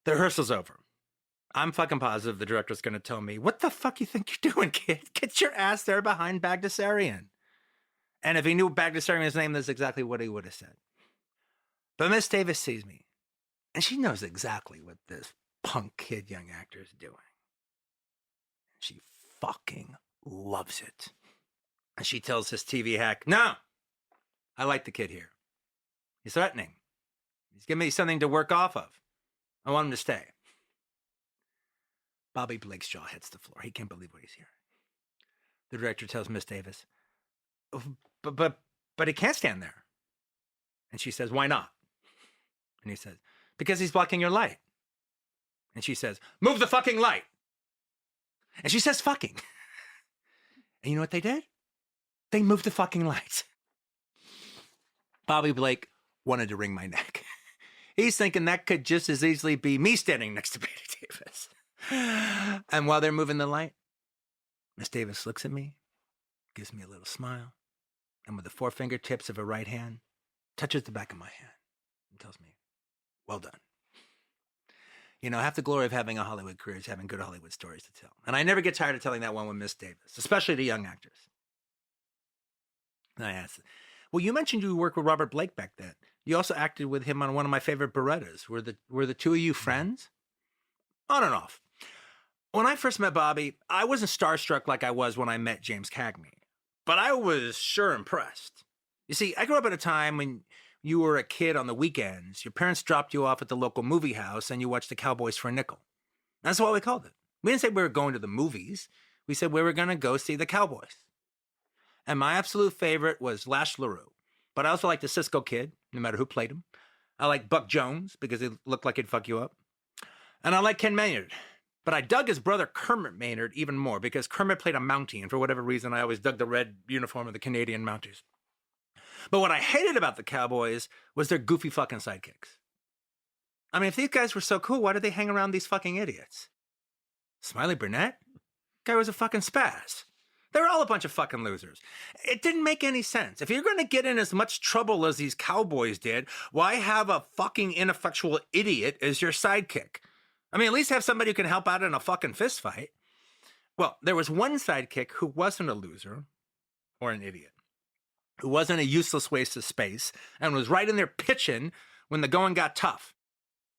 The rehearsal's over. I'm fucking positive the director's going to tell me, "What the fuck you think you're doing, kid? Get your ass there behind Bagdasarian." And if he knew Bagdasarian's name, that's exactly what he would have said. But Miss Davis sees me, and she knows exactly what this punk kid young actor is doing. She fucking loves it. And she tells this TV hack, "No, I like the kid here. He's threatening. He's giving me something to work off of. I want him to stay." Bobby Blake's jaw hits the floor. He can't believe what he's hearing. The director tells Miss Davis, but he can't stand there." And she says, "Why not?" And he says, "Because he's blocking your light." And she says, "Move the fucking light." And she says, "Fucking." And you know what they did? They moved the fucking lights. Bobby Blake wanted to wring my neck. He's thinking that could just as easily be me standing next to Betty Davis. And while they're moving the light, Miss Davis looks at me, gives me a little smile, and with the 4 fingertips of her right hand, touches the back of my hand and tells me, "Well done." Half the glory of having a Hollywood career is having good Hollywood stories to tell. And I never get tired of telling that one with Miss Davis, especially to young actors. And I asked, "Well, you mentioned you worked with Robert Blake back then. You also acted with him on one of my favorite Berettas. Were the two of you friends?" On and off. When I first met Bobby, I wasn't starstruck like I was when I met James Cagney, but I was sure impressed. You see, I grew up at a time when you were a kid on the weekends. Your parents dropped you off at the local movie house and you watched the Cowboys for a nickel. That's what we called it. We didn't say we were going to the movies. We said we were going to go see the Cowboys. And my absolute favorite was Lash LaRue, but I also liked the Cisco Kid, no matter who played him. I liked Buck Jones because he looked like he'd fuck you up. And I liked Ken Maynard. But I dug his brother Kermit Maynard even more because Kermit played a Mountie, and for whatever reason, I always dug the red uniform of the Canadian Mounties. But what I hated about the Cowboys was their goofy fucking sidekicks. I mean, if these guys were so cool, why did they hang around these fucking idiots? Smiley Burnett? Guy was a fucking spaz. They were all a bunch of fucking losers. It didn't make any sense. If you're going to get in as much trouble as these Cowboys did, why have a fucking ineffectual idiot as your sidekick? I mean, at least have somebody who can help out in a fucking fist fight. Well, there was one sidekick who wasn't a loser or an idiot, who wasn't a useless waste of space, and was right in there pitching when the going got tough.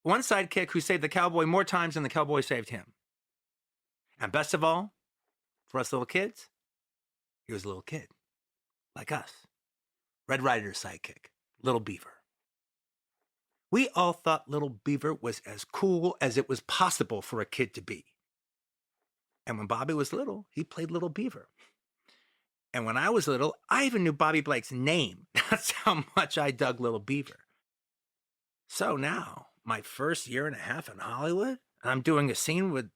One sidekick who saved the cowboy more times than the cowboy saved him. And best of all, for us little kids, he was a little kid, like us. Red Ryder's sidekick, Little Beaver. We all thought Little Beaver was as cool as it was possible for a kid to be. And when Bobby was little, he played Little Beaver. And when I was little, I even knew Bobby Blake's name. That's how much I dug Little Beaver. So now, my first year and a half in Hollywood, I'm doing a scene with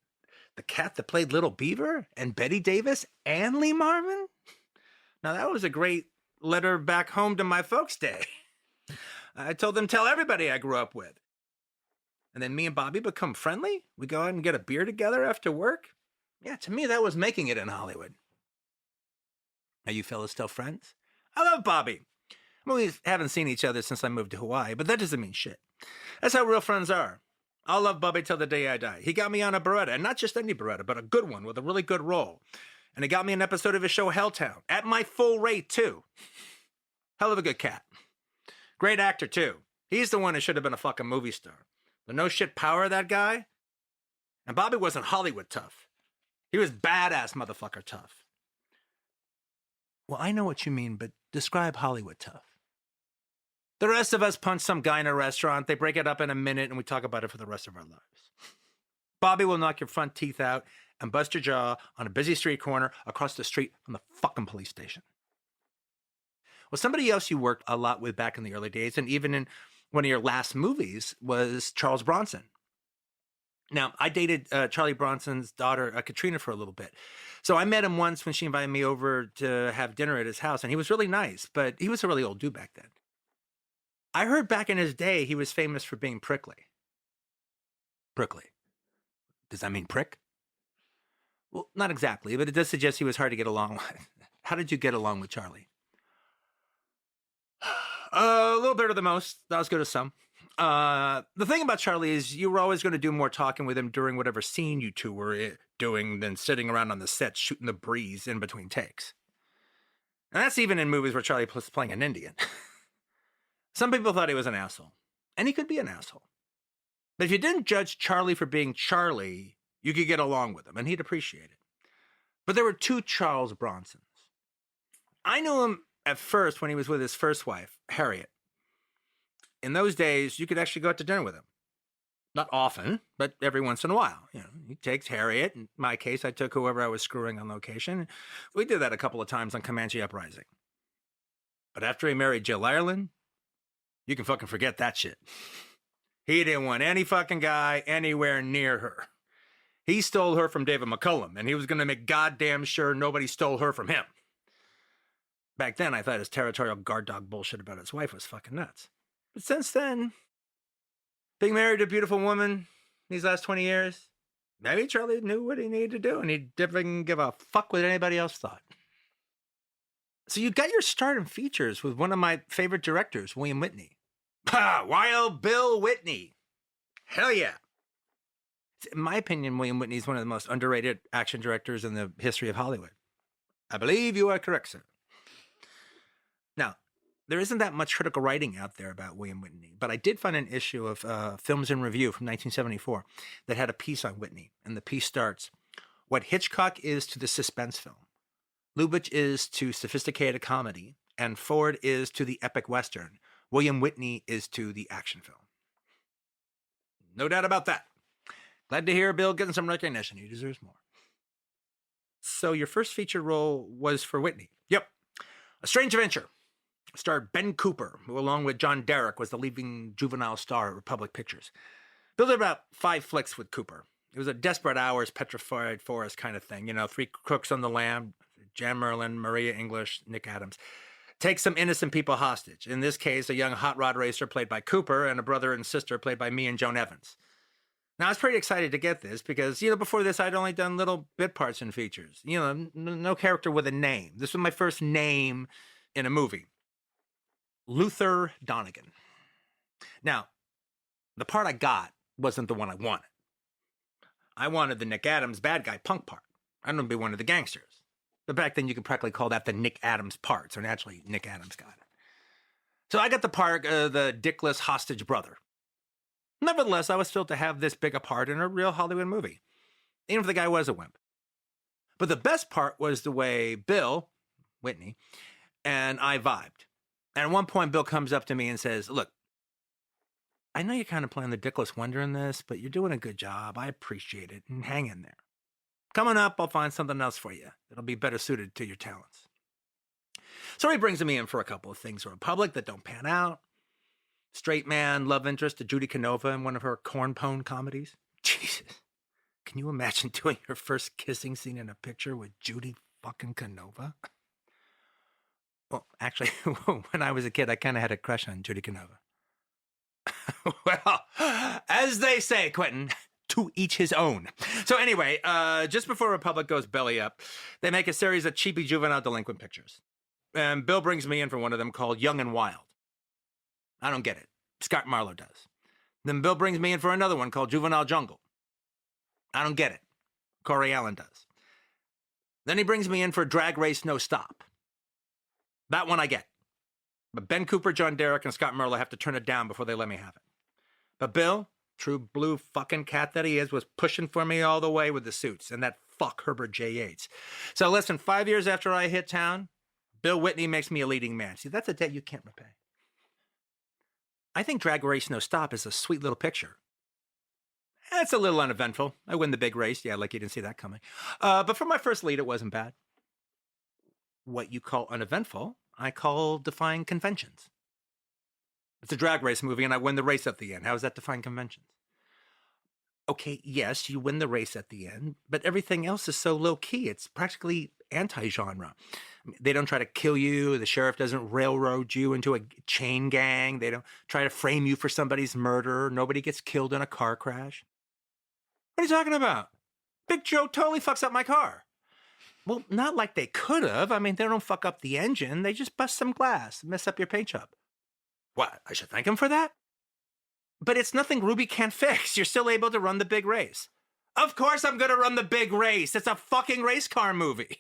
the cat that played Little Beaver and Betty Davis and Lee Marvin. Now, that was a great letter back home to my folks' day. I told them, tell everybody I grew up with. And then me and Bobby become friendly. We go out and get a beer together after work. Yeah, to me, that was making it in Hollywood. Are you fellas still friends? I love Bobby. We haven't seen each other since I moved to Hawaii, but that doesn't mean shit. That's how real friends are. I'll love Bobby till the day I die. He got me on a Beretta, and not just any Beretta, but a good one with a really good role. And he got me an episode of his show Helltown, at my full rate, too. Hell of a good cat. Great actor, too. He's the one who should have been a fucking movie star. The no shit power of that guy. And Bobby wasn't Hollywood tough. He was badass motherfucker tough. Well, I know what you mean, but describe Hollywood tough. The rest of us punch some guy in a restaurant, they break it up in a minute, and we talk about it for the rest of our lives. Bobby will knock your front teeth out and bust your jaw on a busy street corner across the street from the fucking police station. Well, somebody else you worked a lot with back in the early days, and even in one of your last movies, was Charles Bronson. Now, I dated Charlie Bronson's daughter, Katrina, for a little bit. So I met him once when she invited me over to have dinner at his house, and he was really nice, but he was a really old dude back then. I heard back in his day he was famous for being prickly. Prickly. Does that mean prick? Well, not exactly, but it does suggest he was hard to get along with. How did you get along with Charlie? A little better than most. Not as good as some. The thing about Charlie is you were always going to do more talking with him during whatever scene you two were doing than sitting around on the set shooting the breeze in between takes. And that's even in movies where Charlie was playing an Indian. Some people thought he was an asshole, and he could be an asshole. But if you didn't judge Charlie for being Charlie, you could get along with him, and he'd appreciate it. But there were two Charles Bronsons. I knew him at first when he was with his first wife, Harriet. In those days, you could actually go out to dinner with him. Not often, but every once in a while. You know, he takes Harriet. In my case, I took whoever I was screwing on location. We did that a couple of times on Comanche Uprising. But after he married Jill Ireland, you can fucking forget that shit. He didn't want any fucking guy anywhere near her. He stole her from David McCullum, and he was going to make goddamn sure nobody stole her from him. Back then, I thought his territorial guard dog bullshit about his wife was fucking nuts. But since then, being married to a beautiful woman these last 20 years, maybe Charlie knew what he needed to do, and he didn't give a fuck what anybody else thought. So you got your start in features with one of my favorite directors, William Whitney. Wild Bill Whitney. Hell yeah. In my opinion, William Whitney is one of the most underrated action directors in the history of Hollywood. I believe you are correct, sir. Now, there isn't that much critical writing out there about William Whitney, but I did find an issue of Films in Review from 1974 that had a piece on Whitney, and the piece starts, "What Hitchcock is to the suspense film, Lubitsch is to sophisticated comedy, and Ford is to the epic Western. William Whitney is to the action film." No doubt about that. Glad to hear Bill getting some recognition. He deserves more. So your first feature role was for Whitney. Yep. A Strange Adventure. Starred Ben Cooper, who along with John Derrick was the leading juvenile star at Republic Pictures. Bill did about 5 flicks with Cooper. It was a Desperate Hours, Petrified Forest kind of thing. You know, 3 crooks on the lam, Jan Merlin, Maria English, Nick Adams. Take some innocent people hostage. In this case, a young hot rod racer played by Cooper and a brother and sister played by me and Joan Evans. Now, I was pretty excited to get this because, before this, I'd only done little bit parts and features. No character with a name. This was my first name in a movie. Luther Donegan. Now, the part I got wasn't the one I wanted. I wanted the Nick Adams bad guy punk part. I wanted to be one of the gangsters. But back then, you could practically call that the Nick Adams part. So naturally, Nick Adams got it. So I got the part, the dickless hostage brother. Nevertheless, I was thrilled to have this big a part in a real Hollywood movie, even if the guy was a wimp. But the best part was the way Bill, Whitney, and I vibed. And at one point, Bill comes up to me and says, look, I know you're kind of playing the dickless wonder in this, but you're doing a good job. I appreciate it, and hang in there. Coming up, I'll find something else for you that'll be better suited to your talents. So he brings me in for a couple of things in public that don't pan out. Straight man, love interest to Judy Canova in one of her cornpone comedies. Jesus. Can you imagine doing your first kissing scene in a picture with Judy fucking Canova? Well, actually, when I was a kid, I kind of had a crush on Judy Canova. Well, as they say, Quentin, to each his own. So anyway, just before Republic goes belly up, they make a series of cheapy juvenile delinquent pictures. And Bill brings me in for one of them called Young and Wild. I don't get it. Scott Marlowe does. Then Bill brings me in for another one called Juvenile Jungle. I don't get it. Corey Allen does. Then he brings me in for Drag Race No Stop. That one I get. But Ben Cooper, John Derek, and Scott Marlowe have to turn it down before they let me have it. But Bill, true blue fucking cat that he is, was pushing for me all the way with the suits and that fuck Herbert J. Yates. So listen, 5 years after I hit town, Bill Whitney makes me a leading man. See, that's a debt you can't repay. I think Drag Race No Stop is a sweet little picture. It's a little uneventful. I win the big race. Yeah, like you didn't see that coming. But for my first lead, it wasn't bad. What you call uneventful, I call defying conventions. It's a drag race movie, and I win the race at the end. How is that defying conventions? Okay, yes, you win the race at the end, but everything else is so low-key. It's practically anti-genre. They don't try to kill you. The sheriff doesn't railroad you into a chain gang. They don't try to frame you for somebody's murder. Nobody gets killed in a car crash. What are you talking about? Big Joe totally fucks up my car. Well, not like they could have. I mean, they don't fuck up the engine. They just bust some glass, mess up your paint job. What? I should thank him for that? But it's nothing Ruby can't fix. You're still able to run the big race. Of course I'm going to run the big race. It's a fucking race car movie.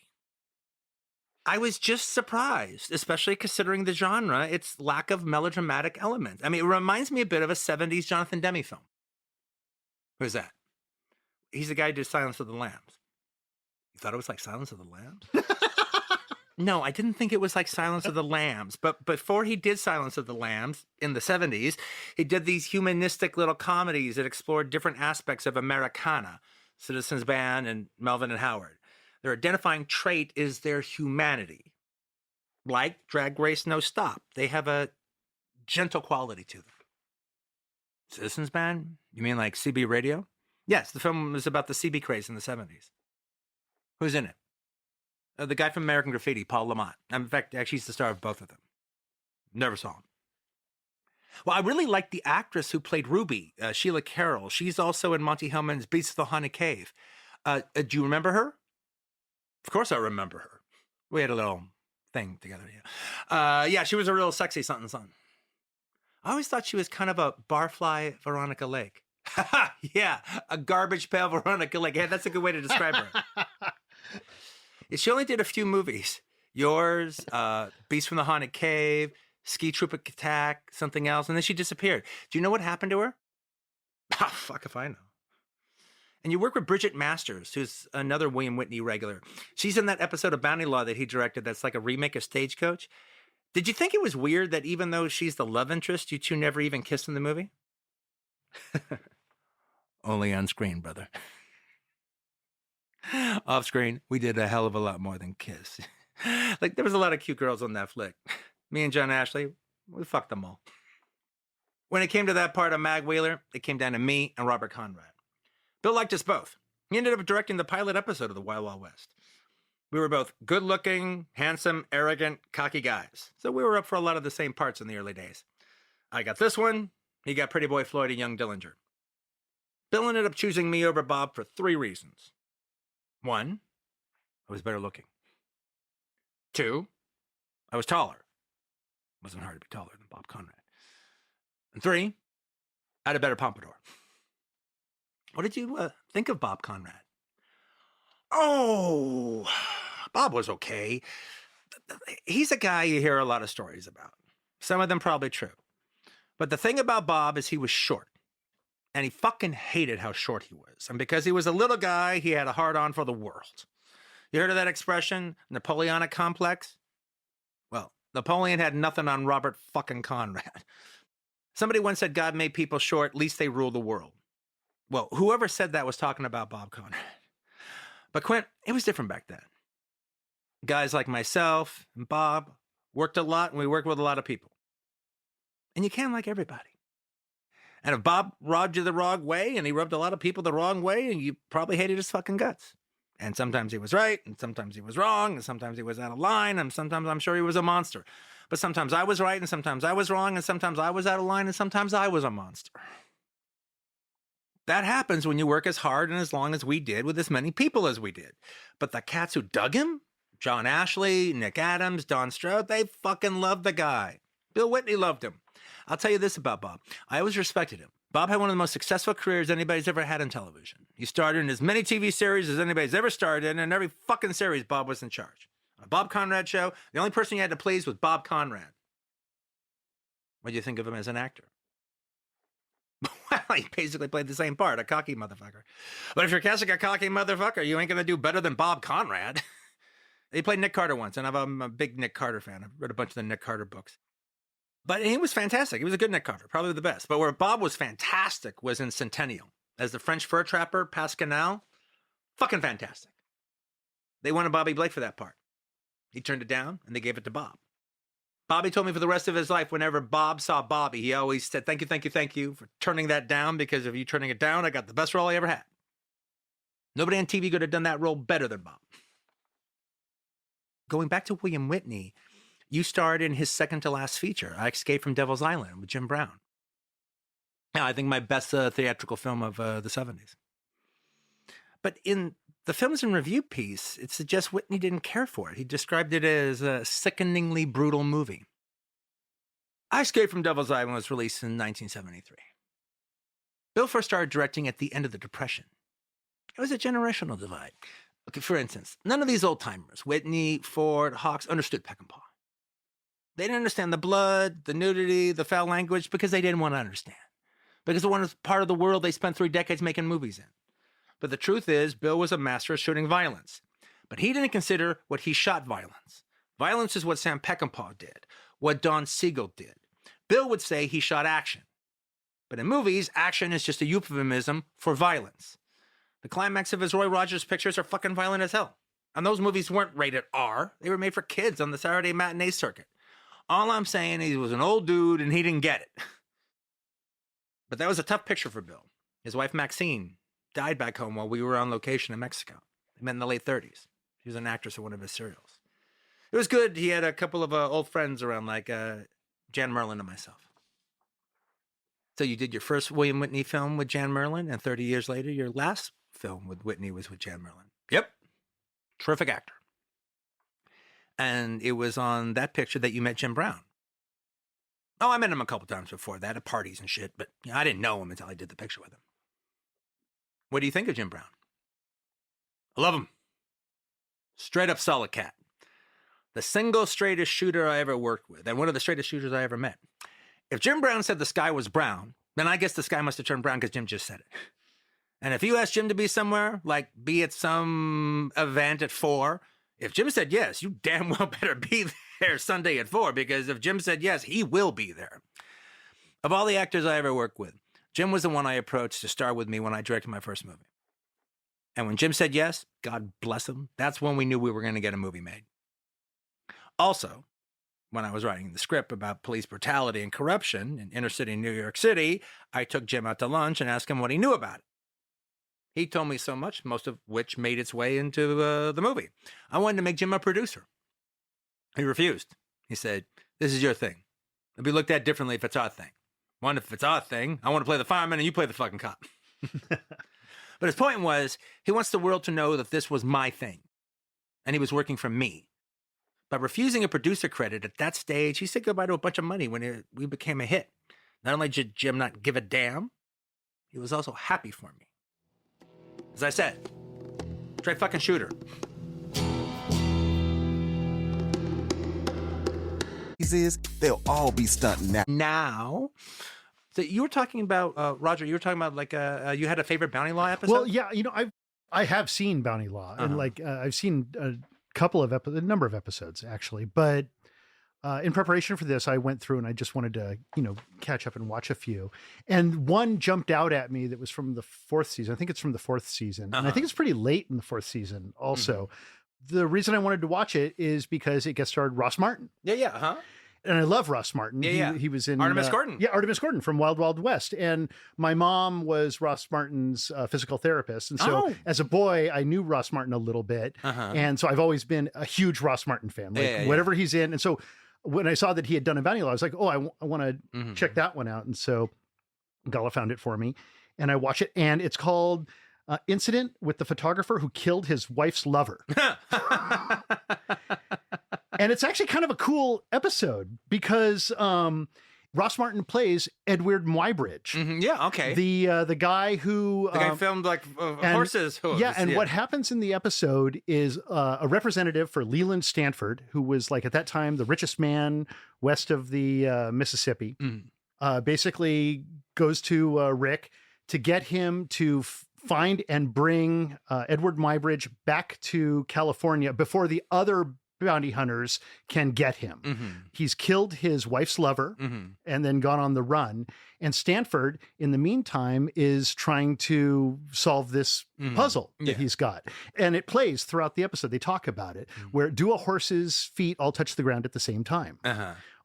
I was just surprised, especially considering the genre, its lack of melodramatic elements. I mean, it reminds me a bit of a 70s Jonathan Demme film. Who's that? He's the guy who did Silence of the Lambs. You thought it was like Silence of the Lambs? No, I didn't think it was like Silence of the Lambs. But before he did Silence of the Lambs in the 70s, he did these humanistic little comedies that explored different aspects of Americana, Citizens Band and Melvin and Howard. Their identifying trait is their humanity. Like Drag Race No Stop. They have a gentle quality to them. Citizens Band? You mean like CB Radio? Yes, the film was about the CB craze in the 70s. Who's in it? The guy from American Graffiti, Paul Lamont. In fact, actually, he's the star of both of them. Never saw him. Well, I really liked the actress who played Ruby, Sheila Carroll. She's also in Monty Hellman's Beasts of the Haunted Cave. Do you remember her? Of course I remember her. We had a little thing together, yeah. Yeah, she was a real sexy something. I always thought she was kind of a barfly Veronica Lake. Yeah, a garbage pail Veronica Lake. Yeah, that's a good way to describe her. She only did a few movies. Yours, Beast from the Haunted Cave, Ski Troop Attack, something else, and then she disappeared. Do you know what happened to her? Oh, fuck if I know. And you work with Bridget Masters, who's another William Whitney regular. She's in that episode of Bounty Law that he directed that's like a remake of Stagecoach. Did you think it was weird that even though she's the love interest, you two never even kissed in the movie? Only on screen, brother. Off screen, we did a hell of a lot more than kiss. Like, there was a lot of cute girls on that flick. Me and John Ashley, we fucked them all. When it came to that part of Mag Wheeler, it came down to me and Robert Conrad. Bill liked us both. He ended up directing the pilot episode of the Wild Wild West. We were both good-looking, handsome, arrogant, cocky guys. So we were up for a lot of the same parts in the early days. I got this one. He got Pretty Boy Floyd and Young Dillinger. Bill ended up choosing me over Bob for 3 reasons. 1, I was better looking. 2, I was taller. It wasn't hard to be taller than Bob Conrad. And 3, I had a better pompadour. What did you think of Bob Conrad? Oh, Bob was okay. He's a guy you hear a lot of stories about. Some of them probably true. But the thing about Bob is he was short. And he fucking hated how short he was. And because he was a little guy, he had a hard-on for the world. You heard of that expression, Napoleonic complex? Well, Napoleon had nothing on Robert fucking Conrad. Somebody once said God made people short, least they rule the world. Well, whoever said that was talking about Bob Conrad. But Quint, it was different back then. Guys like myself and Bob worked a lot, and we worked with a lot of people. And you can't like everybody. And if Bob rubbed you the wrong way, and he rubbed a lot of people the wrong way, and you probably hated his fucking guts. And sometimes he was right, and sometimes he was wrong, and sometimes he was out of line, and sometimes I'm sure he was a monster. But sometimes I was right, and sometimes I was wrong, and sometimes I was out of line, and sometimes I was a monster. That happens when you work as hard and as long as we did with as many people as we did. But the cats who dug him, John Ashley, Nick Adams, Don Stroud, they fucking loved the guy. Bill Whitney loved him. I'll tell you this about Bob. I always respected him. Bob had one of the most successful careers anybody's ever had in television. He starred in as many TV series as anybody's ever starred in, and every fucking series Bob was in charge. On a Bob Conrad show, the only person you had to please was Bob Conrad. What do you think of him as an actor? Well, he basically played the same part, a cocky motherfucker. But if you're casting a cocky motherfucker, you ain't going to do better than Bob Conrad. He played Nick Carter once, and I'm a big Nick Carter fan. I've read a bunch of the Nick Carter books. But he was fantastic. He was a good Nick Carter, probably the best. But where Bob was fantastic was in Centennial. As the French fur trapper, Pascal. Fucking fantastic. They wanted Bobby Blake for that part. He turned it down, and they gave it to Bob. Bobby told me for the rest of his life, whenever Bob saw Bobby, he always said, thank you for turning that down, because of you turning it down, I got the best role I ever had. Nobody on TV could have done that role better than Bob. Going back to William Whitney, you starred in his second to last feature, I Escaped from Devil's Island, with Jim Brown. Now, I think my best theatrical film of the 70s. But in the Films and Review piece, it suggests Whitney didn't care for it. He described it as a sickeningly brutal movie. I Escaped from Devil's Island was released in 1973. Bill first started directing at the end of the Depression. It was a generational divide. Okay, for instance, none of these old-timers, Whitney, Ford, Hawks, understood Peckinpah. They didn't understand the blood, the nudity, the foul language, because they didn't want to understand. Because it was part of the world they spent 3 decades making movies in. But the truth is, Bill was a master of shooting violence. But he didn't consider what he shot violence. Violence is what Sam Peckinpah did, what Don Siegel did. Bill would say he shot action. But in movies, action is just a euphemism for violence. The climax of his Roy Rogers pictures are fucking violent as hell. And those movies weren't rated R. They were made for kids on the Saturday matinee circuit. All I'm saying is he was an old dude and he didn't get it. But that was a tough picture for Bill. His wife, Maxine, died back home while we were on location in Mexico. They met in the late 30s. She was an actress in one of his serials. It was good. He had a couple of old friends around, like Jan Merlin and myself. So you did your first William Whitney film with Jan Merlin, and 30 years later, your last film with Whitney was with Jan Merlin. Yep. Terrific actor. And it was on that picture that you met Jim Brown. Oh, I met him a couple times before that at parties and shit, but I didn't know him until I did the picture with him. What do you think of Jim Brown? I love him. Straight up solid cat. The single straightest shooter I ever worked with, and one of the straightest shooters I ever met. If Jim Brown said the sky was brown, then I guess the sky must have turned brown because Jim just said it. And if you asked Jim to be somewhere, like be at some event at 4, if Jim said yes, you damn well better be there Sunday at 4, because if Jim said yes, he will be there. Of all the actors I ever worked with, Jim was the one I approached to star with me when I directed my first movie. And when Jim said yes, God bless him, that's when we knew we were going to get a movie made. Also, when I was writing the script about police brutality and corruption in inner city New York City, I took Jim out to lunch and asked him what he knew about it. He told me so much, most of which made its way into the movie. I wanted to make Jim a producer. He refused. He said, this is your thing. It'll be looked at differently if it's our thing. One, if it's our thing, I want to play the fireman and you play the fucking cop. But his point was, he wants the world to know that this was my thing. And he was working for me. By refusing a producer credit at that stage, he said goodbye to a bunch of money when we became a hit. Not only did Jim not give a damn, he was also happy for me. As I said, straight fucking shooter. Is they'll all be stunting now. Now, So you were talking about Roger. You were talking about like you had a favorite Bounty Law episode. Well, yeah, I have seen Bounty Law, and like I've seen a number of episodes actually, but in preparation for this, I went through and I just wanted to catch up and watch a few, and one jumped out at me that was from the 4th season. I think it's from the 4th season, and I think it's pretty late in the 4th season. Also, the reason I wanted to watch it is because it guest starred Ross Martin. Yeah. And I love Ross Martin. He was in Artemis Gordon. Yeah, Artemis Gordon from Wild Wild West. And my mom was Ross Martin's physical therapist. And so as a boy, I knew Ross Martin a little bit. And so I've always been a huge Ross Martin fan. Like whatever he's in. And so when I saw that he had done a Bounty Law, I was like, oh, I want to check that one out. And so Gala found it for me. And I watch it. And it's called Incident with the Photographer Who Killed His Wife's Lover. And it's actually kind of a cool episode because Ross Martin plays Edward Muybridge. Yeah, okay. The guy who... The guy filmed like horses' hooves. Yeah, and what happens in the episode is a representative for Leland Stanford, who was like at that time the richest man west of the Mississippi, basically goes to Rick to get him to find and bring Edward Muybridge back to California before the other bounty hunters can get him. He's killed his wife's lover and then gone on the run. And Stanford, in the meantime, is trying to solve this puzzle that he's got. And it plays throughout the episode. They talk about it, where do a horse's feet all touch the ground at the same time?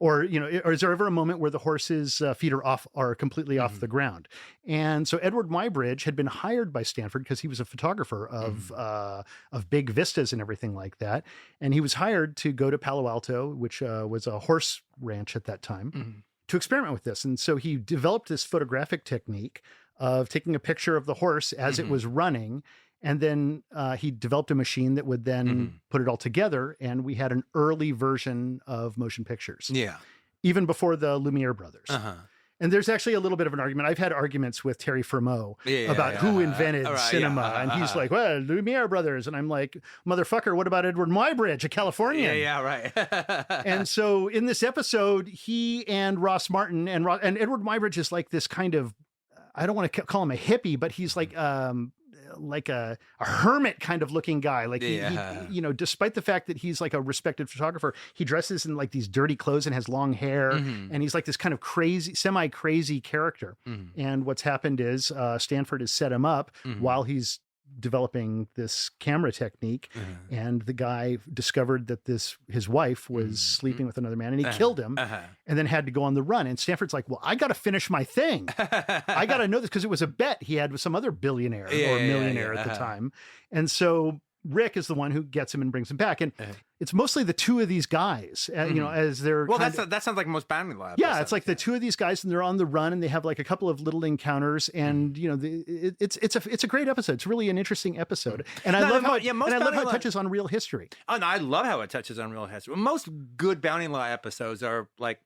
Or, or is there ever a moment where the horse's feet are completely off the ground? And so Edward Muybridge had been hired by Stanford because he was a photographer of big vistas and everything like that. And he was hired to go to Palo Alto, which was a horse ranch at that time, to experiment with this. And so he developed this photographic technique of taking a picture of the horse as it was running. And then he developed a machine that would then put it all together. And we had an early version of motion pictures. Yeah. Even before the Lumiere brothers. And there's actually a little bit of an argument. I've had arguments with Terry Fermot about who invented cinema. And he's like, well, Lumiere brothers. And I'm like, motherfucker, what about Edward Muybridge, a Californian? And so in this episode, he and Ross Martin and Edward Muybridge is like this kind of, I don't want to call him a hippie, but he's like a hermit kind of looking guy. Like he, despite the fact that he's like a respected photographer, he dresses in like these dirty clothes and has long hair. And he's like this kind of crazy, semi-crazy character. And what's happened is Stanford has set him up while he's developing this camera technique. And the guy discovered that his wife was sleeping with another man and he killed him and then had to go on the run. And Stanford's like, well, I got to finish my thing. I got to know this because it was a bet he had with some other billionaire or millionaire at the time. And so Rick is the one who gets him and brings him back. And it's mostly the two of these guys, as they're... Well, that sounds like most Bounty Law episodes. Yeah, it's like the two of these guys and they're on the run and they have like a couple of little encounters and, it's a great episode. It's really an interesting episode. And I love how it touches on real history. Oh, no, I love how it touches on real history. Most good Bounty Law episodes are like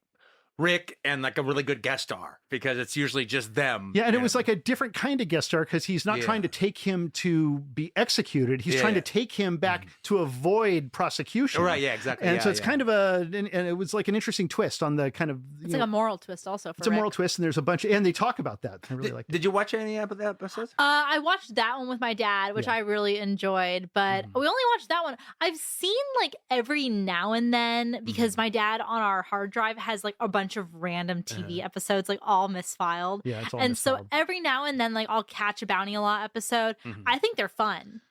Rick and like a really good guest star because it's usually just them. Yeah, and it was like a different kind of guest star because he's not trying to take him to be executed. He's trying to take him back to avoid prosecution. Right, yeah, exactly. And so it's kind of and it was like an interesting twist on the kind of... It's like a moral twist also for It's a moral twist and there's a bunch and they talk about that. I really like Did you watch any of the episodes? I watched that one with my dad, which I really enjoyed, but we only watched that one. I've seen like every now and then because my dad on our hard drive has like a bunch of random TV episodes, like all misfiled. Yeah, it's all and misfiled. So every now and then, like I'll catch a Bounty Law episode. I think they're fun.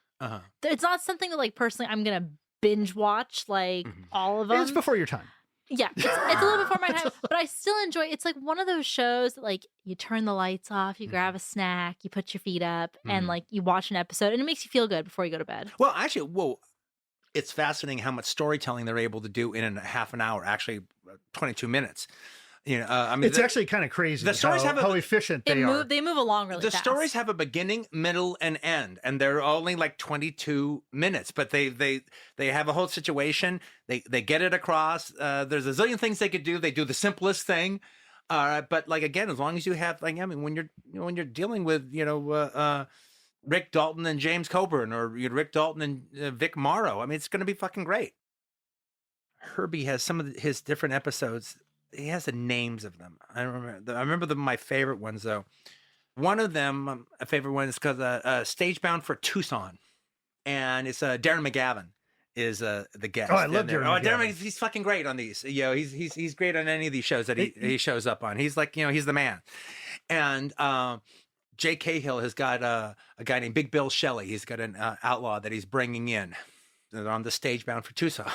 It's not something that like personally I'm gonna binge watch like all of them. It's before your time. Yeah, it's a little before my time, but I still enjoy it. It's like one of those shows that like you turn the lights off, you grab a snack, you put your feet up, and like you watch an episode, and it makes you feel good before you go to bed. Well, actually, it's fascinating how much storytelling they're able to do in a half an hour, actually 22 minutes. I mean, it's actually kind of crazy. The stories have how efficient they are. They move along really fast. The stories have a beginning, middle, and end, and they're only like 22 minutes. But they have a whole situation. They get it across. There's a zillion things they could do. They do the simplest thing. But like again, as long as you have like when you're dealing with Rick Dalton and James Coburn or Rick Dalton and Vic Morrow, I mean it's going to be fucking great. Herbie has some of his different episodes. he has the names of them. I don't remember. I remember my favorite ones though. One of them, a favorite one, is called Stage Bound for Tucson, and it's Darren McGavin is the guest. Oh, I love Darren McGavin. Darren, he's fucking great on these. You know, he's great on any of these shows that he shows up on. He's like, you know, he's the man. And Jay Cahill has got a guy named Big Bill Shelley. He's got an outlaw that he's bringing in. They're on the stage bound for Tucson.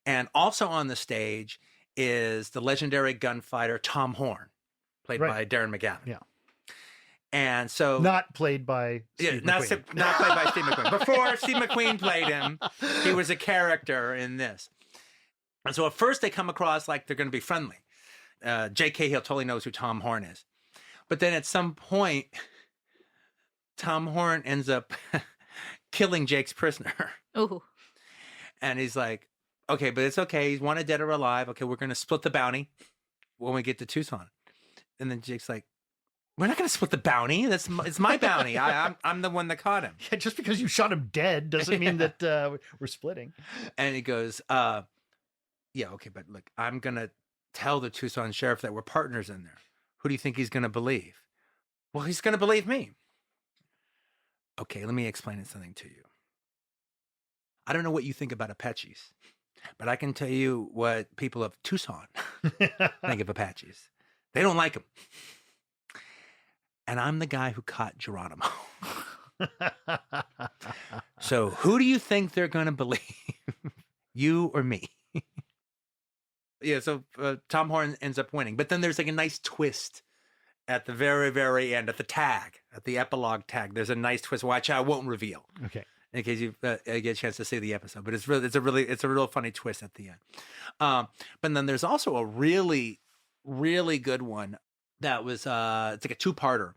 And also on the stage is the legendary gunfighter Tom Horn, played by Darren McGavin. Yeah. And so not played by Steve McQueen. Not played by Steve McQueen. Before Steve McQueen played him, he was a character in this. And so at first they come across like they're going to be friendly. Jay Cahill totally knows who Tom Horn is. But then at some point, Tom Horn ends up killing Jake's prisoner. Oh. And he's like, okay, but it's okay. He's wanted dead or alive. Okay, we're going to split the bounty when we get to Tucson. And then Jake's like, we're not going to split the bounty. It's my bounty. I'm the one that caught him. Yeah, just because you shot him dead doesn't mean that we're splitting. And he goes, yeah, okay, but look, I'm going to tell the Tucson sheriff that we're partners in there. Who do you think he's going to believe? Well, he's going to believe me. Okay, let me explain something to you. I don't know what you think about Apaches, but I can tell you what people of Tucson think of Apaches. They don't like them. And I'm the guy who caught Geronimo. So who do you think they're going to believe? You or me? Yeah, so Tom Horn ends up winning. But then there's like a nice twist at the very, very end, at the epilogue tag. There's a nice twist. Watch out, I won't reveal. Okay. In case you get a chance to see the episode. But it's a real funny twist at the end. But then there's also a really, really good one. That was, it's like a two-parter,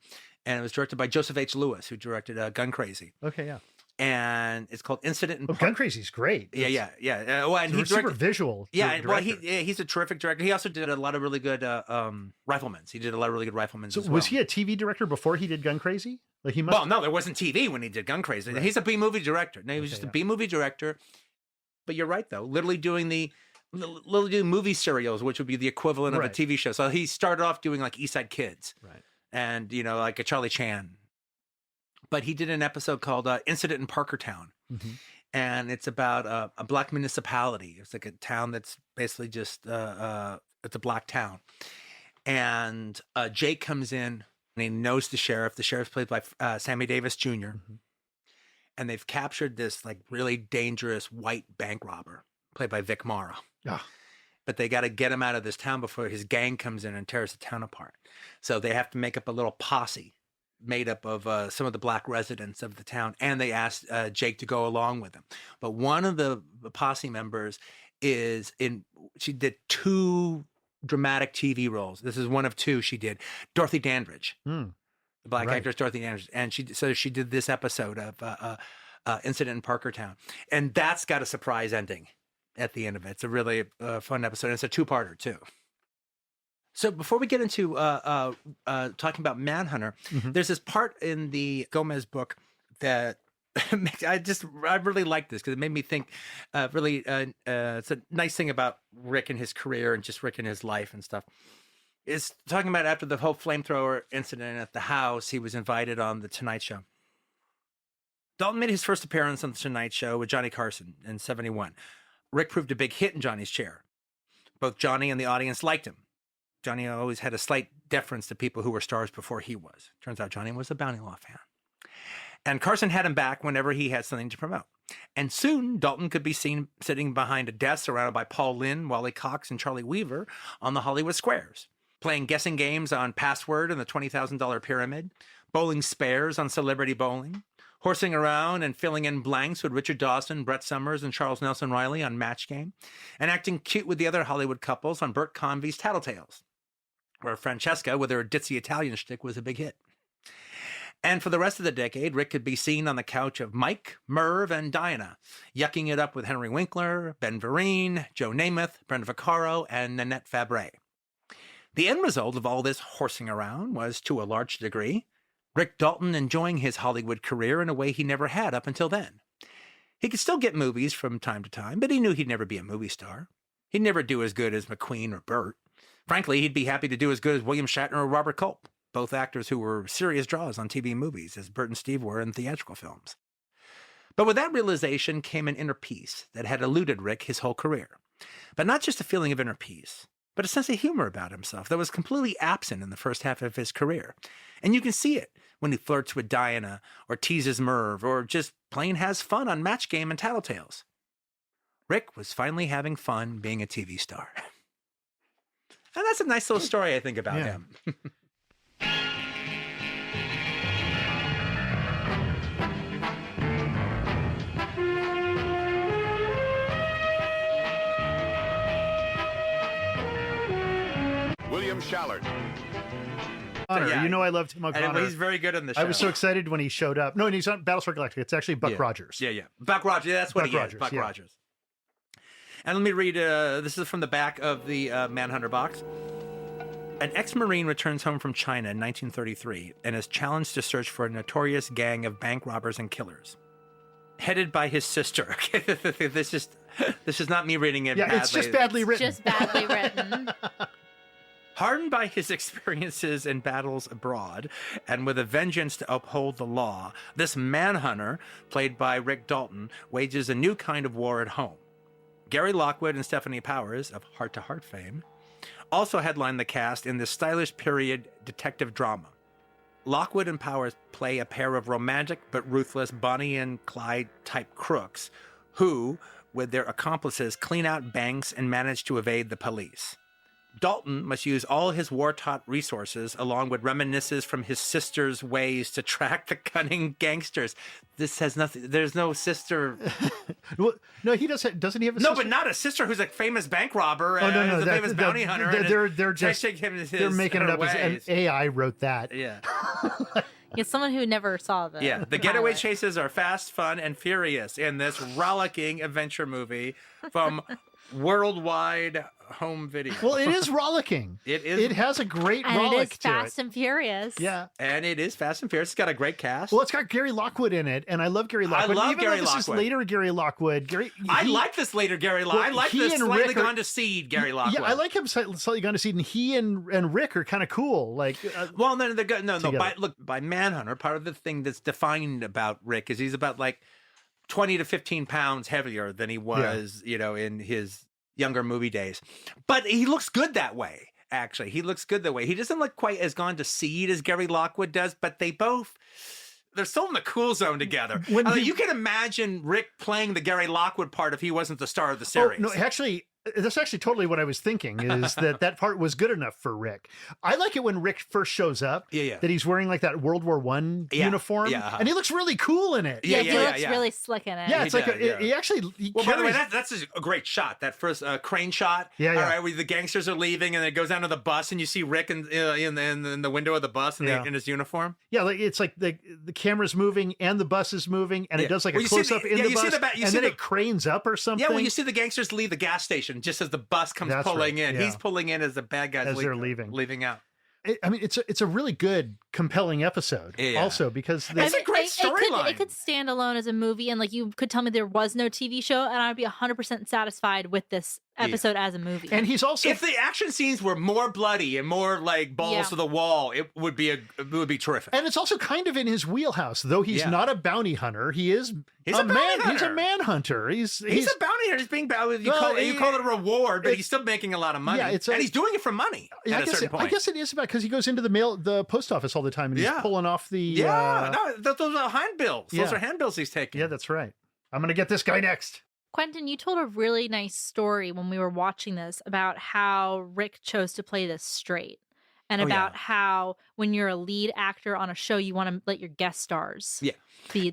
and it was directed by Joseph H. Lewis, who directed Gun Crazy. Okay, yeah. And it's called Incident in Gun Crazy's great. Yeah. Well, and he's super visual. Yeah, well, he's a terrific director. He also did a lot of really good Riflemans. He did a lot of really good Riflemans. So was he a TV director before he did Gun Crazy? Like he must. Well, no, there wasn't TV when he did Gun Crazy. Right. He's a B movie director. No, he was just a B movie director. But you're right, though. Literally doing movie serials, which would be the equivalent of a TV show. So he started off doing like East Side Kids, and like a Charlie Chan. But he did an episode called Incident in Parkertown, and it's about a black municipality. It's like a town that's basically just it's a black town, and Jake comes in and he knows the sheriff. The sheriff's played by Sammy Davis Jr. And they've captured this like really dangerous white bank robber played by Vic Morrow. Yeah. But they got to get him out of this town before his gang comes in and tears the town apart. So they have to make up a little posse made up of some of the black residents of the town. And they asked Jake to go along with them. But one of the posse members she did 2 dramatic TV roles. This is one of 2 she did. Dorothy Dandridge, the black actress Dorothy Dandridge. And she did this episode of Incident in Parkertown. And that's got a surprise ending at the end of it. It's a really fun episode. And it's a 2-parter too. So before we get into talking about Manhunter, there's this part in the Gomez book that I really like this because it made me think it's a nice thing about Rick and his career and just Rick and his life and stuff. It's talking about after the whole flamethrower incident at the house, he was invited on The Tonight Show. Dalton made his first appearance on The Tonight Show with Johnny Carson in 1971. Rick proved a big hit in Johnny's chair. Both Johnny and the audience liked him. Johnny always had a slight deference to people who were stars before he was. Turns out Johnny was a Bounty Law fan. And Carson had him back whenever he had something to promote. And soon, Dalton could be seen sitting behind a desk surrounded by Paul Lynde, Wally Cox, and Charlie Weaver on the Hollywood squares, playing guessing games on Password and the $20,000 Pyramid, bowling spares on Celebrity Bowling, horsing around and filling in blanks with Richard Dawson, Brett Summers, and Charles Nelson Riley on Match Game, and acting cute with the other Hollywood couples on Burt Convey's Tattletales, where Francesca, with her ditzy Italian shtick, was a big hit. And for the rest of the decade, Rick could be seen on the couch of Mike, Merv, and Diana, yucking it up with Henry Winkler, Ben Vereen, Joe Namath, Brenda Vaccaro, and Nanette Fabre. The end result of all this horsing around was, to a large degree, Rick Dalton enjoying his Hollywood career in a way he never had up until then. He could still get movies from time to time, but he knew he'd never be a movie star. He'd never do as good as McQueen or Burt. Frankly, he'd be happy to do as good as William Shatner or Robert Culp, both actors who were serious draws on TV movies, as Burt and Steve were in theatrical films. But with that realization came an inner peace that had eluded Rick his whole career. But not just a feeling of inner peace, but a sense of humor about himself that was completely absent in the first half of his career. And you can see it when he flirts with Diana, or teases Merv, or just plain has fun on Match Game and Tattletales. Rick was finally having fun being a TV star. And that's a nice little story, I think, about him. William Shallard. Honor. Yeah. You know I loved Tim O'Connor. And he's very good in the show. I was so excited when he showed up. No, and he's on Battlestar Galactica. It's actually Buck Rogers. Yeah. Buck Rogers. Yeah, that's what he is. Buck Rogers. And let me read, this is from the back of the Manhunter box. An ex-Marine returns home from China in 1933 and is challenged to search for a notorious gang of bank robbers and killers. Headed by his sister. This is not me reading it badly. It's just badly written. Just badly written. Hardened by his experiences in battles abroad and with a vengeance to uphold the law, this manhunter, played by Rick Dalton, wages a new kind of war at home. Gary Lockwood and Stephanie Powers, of Heart to Heart fame, also headline the cast in this stylish period detective drama. Lockwood and Powers play a pair of romantic but ruthless Bonnie and Clyde type crooks who, with their accomplices, clean out banks and manage to evade the police. Dalton must use all his war-taught resources along with reminiscences from his sister's ways to track the cunning gangsters. This has nothing. There's no sister. Well, no, he doesn't he have a sister? No, but not a sister who's a famous bank robber. Oh, no, a famous bounty hunter. They're just they're making it up as AI wrote that. Yeah. It's someone who never saw the Yeah, the getaway chases are fast, fun, and furious in this rollicking adventure movie from Worldwide Home Video. Well, it is rollicking. It is. It has a great and rollick it is to Fast it. and Furious. Yeah. And it is Fast and Furious. It's got a great cast. Well, it's got Gary Lockwood in it, and I love Gary Lockwood. love Even Gary though this Lockwood. is later Gary Lockwood. I like this later Gary Lockwood. Well, I like he this and slightly Rick are- gone to seed Gary Lockwood. Yeah, I like him slightly gone to seed, and he and Rick are kind of cool. Like, Well, no, they're good. No. Together. By Manhunter, part of the thing that's defined about Rick is he's about like 20 to 15 pounds heavier than he was, in his younger movie days. But he looks good that way. Actually, he looks good that way. He doesn't look quite as gone to seed as Gary Lockwood does, but they're still in the cool zone together. You can imagine Rick playing the Gary Lockwood part if he wasn't the star of the series. no, actually, that's actually totally what I was thinking, is that part was good enough for Rick. I like it when Rick first shows up, that he's wearing like that World War I uniform, and he looks really cool in it. He looks really slick in it. Yeah, it's he actually Well, by the way, that's a great shot. That first crane shot. Yeah. All right, where the gangsters are leaving, and it goes down to the bus, and you see Rick in the window of the bus in his uniform. Yeah, like it's like the camera's moving and the bus is moving, and it does like a close up in the bus, and then it cranes up or something. Yeah, well, you see the gangsters leave the gas station just as the bus comes pulling in. Yeah. He's pulling in as the bad guys as they're leaving out. I mean, it's a really good, compelling episode. Yeah. Also, because it's a great storyline. It could stand alone as a movie, and like you could tell me there was no TV show, and I'd be 100% satisfied with this episode as a movie. And he's also, if the action scenes were more bloody and more like balls to the wall, it would be terrific. And it's also kind of in his wheelhouse, though he's not a bounty hunter. He's a manhunter. He's a bounty hunter. He's being bounty. You call it a reward, but he's still making a lot of money. Yeah, and he's doing it for money. At a certain point. I guess it is about because he goes into the post office all the time, and he's pulling off the those are handbills. Those are handbills he's taking. Yeah, that's right. I'm gonna get this guy next. Quentin, you told a really nice story when we were watching this about how Rick chose to play this straight, and about how when you're a lead actor on a show, you want to let your guest stars. Yeah,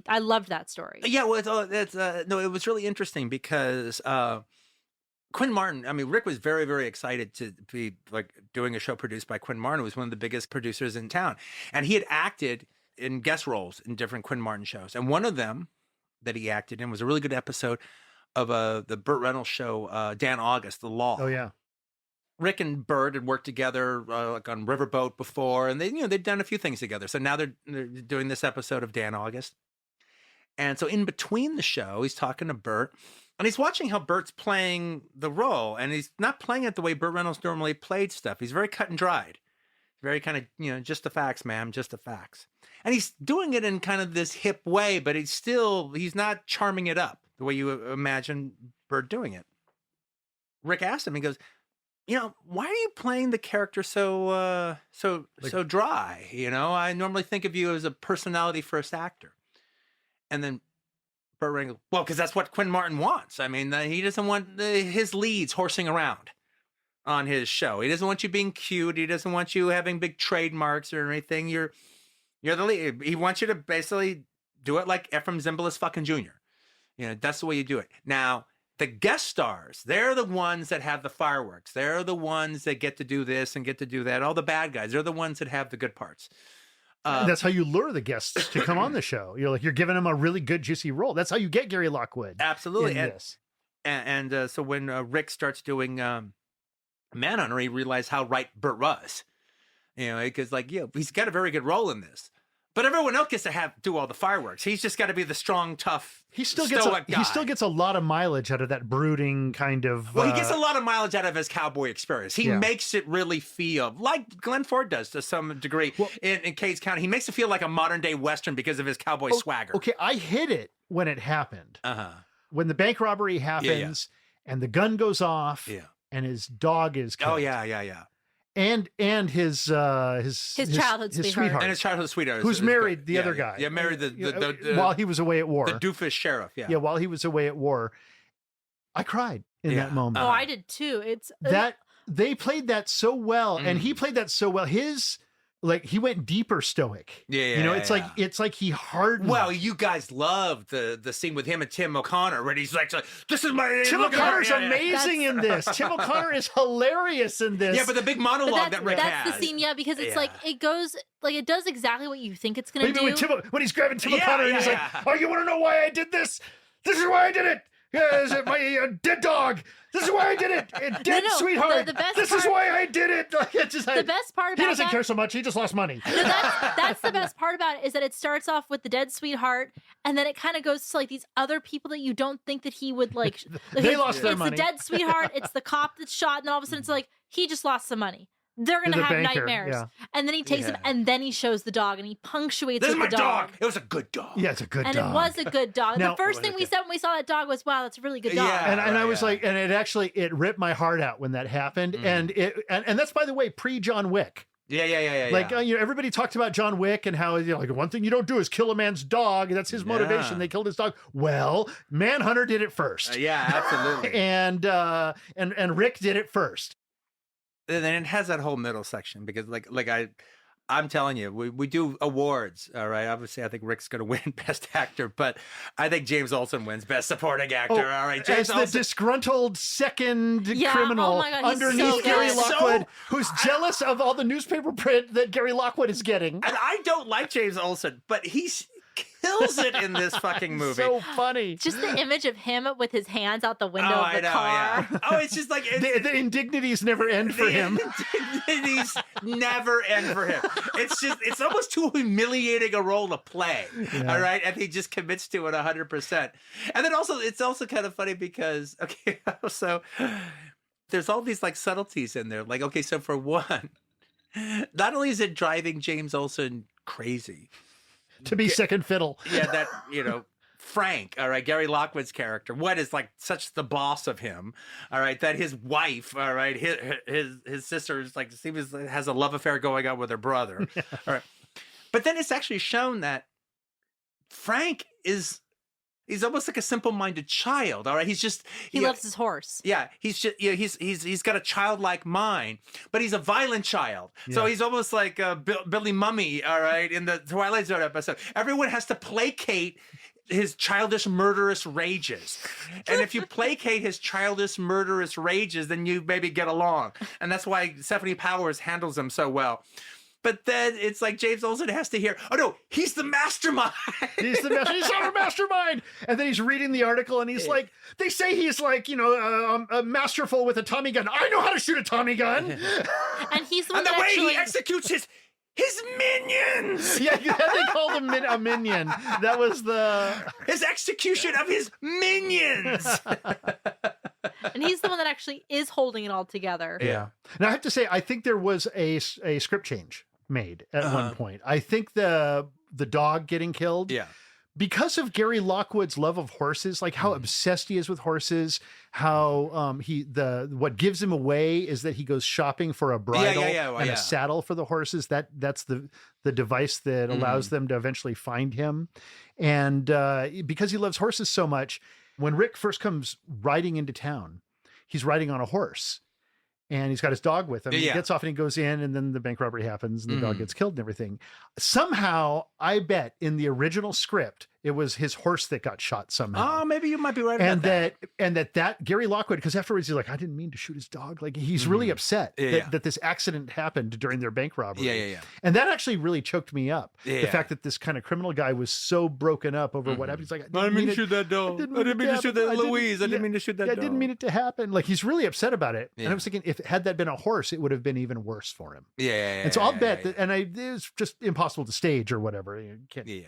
I loved that story. Yeah, well, it was really interesting because Quentin Martin. I mean, Rick was very, very excited to be like doing a show produced by Quentin Martin, who was one of the biggest producers in town, and he had acted in guest roles in different Quentin Martin shows, and one of them that he acted in was a really good episode of the Burt Reynolds show, Dan August, The Law. Oh yeah, Rick and Burt had worked together like on Riverboat before, and they'd done a few things together. So now they're doing this episode of Dan August, and so in between the show, he's talking to Burt, And he's watching how Bert's playing the role, and he's not playing it the way Burt Reynolds normally played stuff. He's very cut and dried. Very kind of, just the facts, ma'am, just the facts. And he's doing it in kind of this hip way, but he's not charming it up the way you imagine Burt doing it. Rick asked him, he goes, why are you playing the character so dry? I normally think of you as a personality first actor. And then Burt Reynolds goes, well, because that's what Quentin Martin wants. I mean, he doesn't want his leads horsing around on his show. He doesn't want you being cute. He doesn't want you having big trademarks or anything. You're the lead. He wants you to basically do it like Ephraim Zimbalist fucking Jr. That's the way you do it. Now, the guest stars, they're the ones that have the fireworks. They're the ones that get to do this and get to do that. All the bad guys, they're the ones that have the good parts. That's how you lure the guests to come on the show. You're giving them a really good, juicy role. That's how you get Gary Lockwood. Absolutely. In this. So when Rick starts doing Manhunter, he realized how right Burt was. Because he's got a very good role in this. But everyone else gets to do all the fireworks. He's just got to be the strong, tough, he still guy. gets a lot of mileage out of that brooding kind of. Well, he gets a lot of mileage out of his cowboy experience. He makes it really feel like Glenn Ford does to some degree in Cade's County. He makes it feel like a modern day Western because of his cowboy swagger. Okay, I hit it when it happened. When the bank robbery happens and the gun goes off and his dog is killed. Oh, yeah. And his childhood sweetheart. And his childhood sweetheart. Who's married the other guy. Yeah, married the while he was away at war. The doofus sheriff, Yeah, while he was away at war. I cried in that moment. Oh, I did too. It's that they played that so well, and he played that so well. He went deeper stoic. It's like he hardened. Well, you guys loved the scene with him and Tim O'Connor where he's like, this is my... Tim O'Connor's amazing in this. Tim O'Connor is hilarious in this. Yeah, but the big monologue that Rick has. That's the scene, because it's it does exactly what you think it's going to do. When he's grabbing Tim O'Connor and he's like, oh, you want to know why I did this? This is why I did it. Is it my dead dog? This is why I did it. Dead sweetheart. This is why I did it. The best part about he doesn't care so much. He just lost money. No, that's the best part about it is that it starts off with the dead sweetheart, and then it kind of goes to these other people that you don't think that he would like. They lost their money. It's the dead sweetheart. It's the cop that's shot, and then all of a sudden it's he just lost some money. They're going to have nightmares. Yeah. And then he takes him, and then he shows the dog, and he punctuates with the dog. This is my dog. It was a good dog. Yeah, it's a good dog. And it was a good dog. Now, the first thing we said when we saw that dog was, wow, that's a really good dog. Yeah, and I was like, and it ripped my heart out when that happened. And that's, by the way, pre-John Wick. Yeah. Everybody talked about John Wick and how one thing you don't do is kill a man's dog. That's his motivation. They killed his dog. Well, Manhunter did it first. Absolutely. and Rick did it first. And then it has that whole middle section because I'm telling you, we do awards, all right? Obviously, I think Rick's going to win Best Actor, but I think James Olsen wins Best Supporting Actor, all right? James Olsen, the disgruntled second criminal underneath Gary Lockwood, who's jealous of all the newspaper print that Gary Lockwood is getting. And I don't like James Olsen, but he's kills it in this fucking movie. So funny. Just the image of him with his hands out the window of the car. Yeah. Oh, it's just like... the indignities never end for him. Indignities never end for him. It's almost too humiliating a role to play. Yeah. All right? And he just commits to it 100%. And then also, it's also kind of funny because, so there's all these subtleties in there. So for one, not only is it driving James Olsen crazy, to be second fiddle. Yeah, that, Frank, all right, Gary Lockwood's character, what is such the boss of him, all right, that his wife, all right, his sister is has a love affair going on with her brother. All right. But then it's actually shown that Frank he's almost like a simple-minded child, all right? He loves his horse. Yeah, he's got a childlike mind, but he's a violent child. Yeah. So he's almost like Billy Mummy, all right, in the Twilight Zone episode. Everyone has to placate his childish, murderous rages. And if you placate his childish, murderous rages, then you maybe get along. And that's why Stephanie Powers handles him so well. But then it's James Olsen has to hear, oh no, he's the mastermind. He's our mastermind. And then he's reading the article and he's they say he's masterful with a Tommy gun. I know how to shoot a Tommy gun. And he's the one and the way he executes His minions! Yeah, they called him a minion. That was his execution of his minions! And he's the one that actually is holding it all together. Yeah. Now I have to say, I think there was a script change made at one point. I think the dog getting killed. Yeah. Because of Gary Lockwood's love of horses, like how obsessed he is with horses, how what gives him away is that he goes shopping for a bridle and a saddle for the horses. That's the device that allows them to eventually find him. And because he loves horses so much, when Rick first comes riding into town, he's riding on a horse. And he's got his dog with him. He gets off and he goes in, and then the bank robbery happens and the dog gets killed and everything. Somehow, I bet in the original script, it was his horse that got shot somehow. Oh, maybe you might be right about that. And that Gary Lockwood, because afterwards he's like, I didn't mean to shoot his dog. Like he's really upset that this accident happened during their bank robbery. Yeah. And that actually really choked me up. Yeah. The fact that this kind of criminal guy was so broken up over what happened. He's like, I didn't mean to shoot that dog. I didn't mean to shoot that Louise. I didn't mean to shoot that dog. I didn't mean it to happen. Like he's really upset about it. Yeah. And I was thinking, had that been a horse, it would have been even worse for him. Yeah. And so I'll bet that, and it was just impossible to stage or whatever. You can't. Yeah.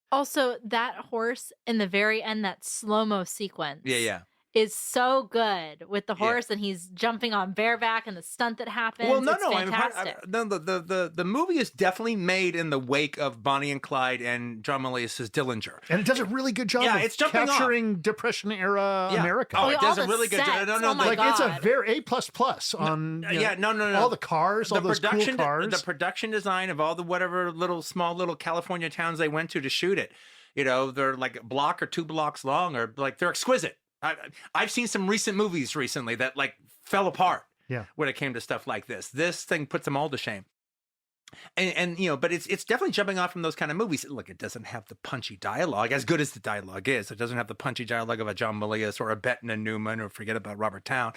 Also, that horse in the very end, that slow-mo sequence. Yeah. Is so good with the horse, and he's jumping on bareback and the stunt that happens. Well, no. Fantastic. The movie is definitely made in the wake of Bonnie and Clyde and John Milius's Dillinger. And it does a really good job of it's jumping capturing Depression era America. Oh, it does all a the really good sets. job. Oh my like God. it's a very A++ on no. all the cars, all those cool cars. The production design of all the whatever small little California towns they went to shoot it. You know, they're like a block or 2 blocks long, or like they're exquisite. I've seen some recent movies recently that like fell apart when it came to stuff like this. This thing puts them all to shame. And you know, but it's definitely jumping off from those kind of movies. Look, it doesn't have the punchy dialogue, as good as the dialogue is. It doesn't have the punchy dialogue of a John Milius or a Bettman Newman, or forget about Robert Towne.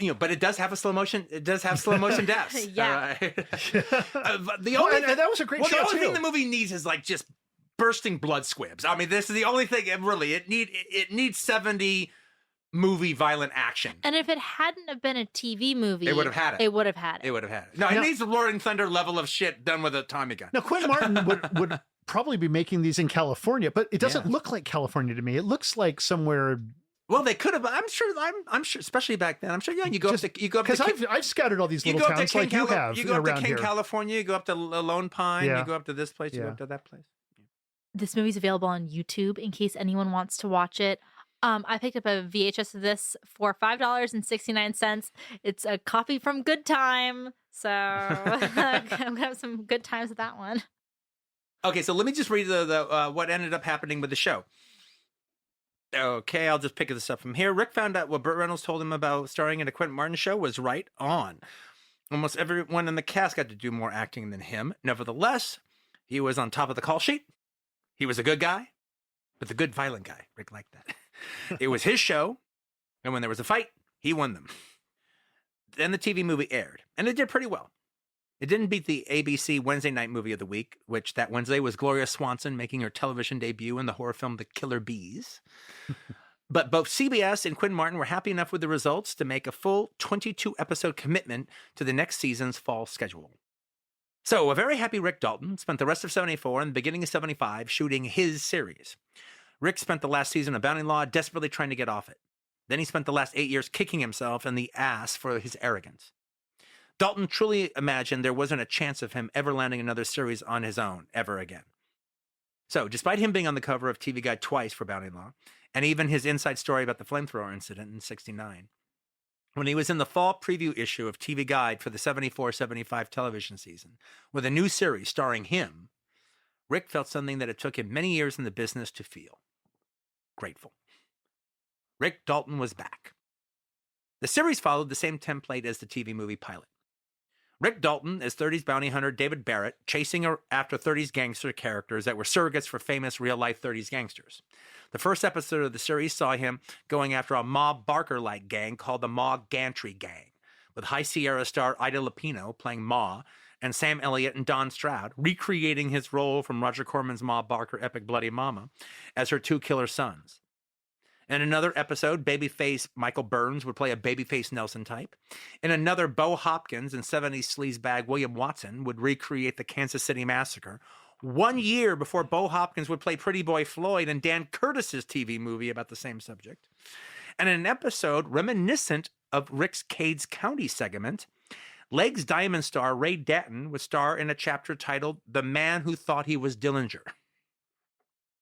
You know, but it does have a slow motion. It does have slow motion deaths. Yeah. The only and that was a great shot the only too. thing the movie needs is like just bursting blood squibs. I mean, this is the only thing it needs 70 movie violent action. And if it hadn't have been a TV movie, It would have had it. It would have had it. It would have had it. No, it needs the Roaring Thunder level of shit done with a Tommy gun. Now, Quentin Martin would probably be making these in California, but it doesn't look like California to me. It looks like somewhere. Well, they could have. I'm sure, especially back then. I'm sure. Yeah, you go up to because I've scouted all these little towns like you have. You go up to around King, here. California. You go up to Lone Pine. Yeah. You go up to this place. You go up to that place. This movie's available on YouTube in case anyone wants to watch it. I picked up a VHS of this for $5.69. It's a copy from Good Time, so I'm gonna have some good times with that one. Okay, so let me just read the what ended up happening with the show. Okay, I'll just pick this up from here. Rick found out what Burt Reynolds told him about starring in a Quentin Martin show was right on. Almost everyone in the cast got to do more acting than him. Nevertheless, he was on top of the call sheet. He was a good guy, but the good violent guy. Rick liked that. It was his show, and when there was a fight, he won them. Then the TV movie aired, and it did pretty well. It didn't beat the ABC Wednesday Night Movie of the Week, which that Wednesday was Gloria Swanson making her television debut in the horror film The Killer Bees. But both CBS and Quentin Martin were happy enough with the results to make a full 22-episode commitment to the next season's fall schedule. So a very happy Rick Dalton spent the rest of 74 and the beginning of 75 shooting his series. Rick spent the last season of Bounty Law desperately trying to get off it. Then he spent the last 8 years kicking himself in the ass for his arrogance. Dalton truly imagined there wasn't a chance of him ever landing another series on his own ever again. So despite him being on the cover of TV Guide twice for Bounty Law, and even his inside story about the flamethrower incident in 69, when he was in the fall preview issue of TV Guide for the 74-75 television season, with a new series starring him, Rick felt something that it took him many years in the business to feel. Grateful. Rick Dalton was back. The series followed the same template as the TV movie pilot. Rick Dalton is 30s bounty hunter David Barrett chasing after 30s gangster characters that were surrogates for famous real-life 30s gangsters. The first episode of the series saw him going after a Ma Barker-like gang called the Ma Gantry Gang, with High Sierra star Ida Lupino playing Ma and Sam Elliott and Don Stroud recreating his role from Roger Corman's Ma Barker epic Bloody Mama as her two killer sons. In another episode, babyface Michael Burns would play a babyface Nelson type. In another, Bo Hopkins and 70s sleazebag William Watson would recreate the Kansas City Massacre 1 year before Bo Hopkins would play Pretty Boy Floyd in Dan Curtis's TV movie about the same subject. And in an episode reminiscent of Rick's Cades County segment, Legs Diamond star Ray Datton would star in a chapter titled The Man Who Thought He Was Dillinger.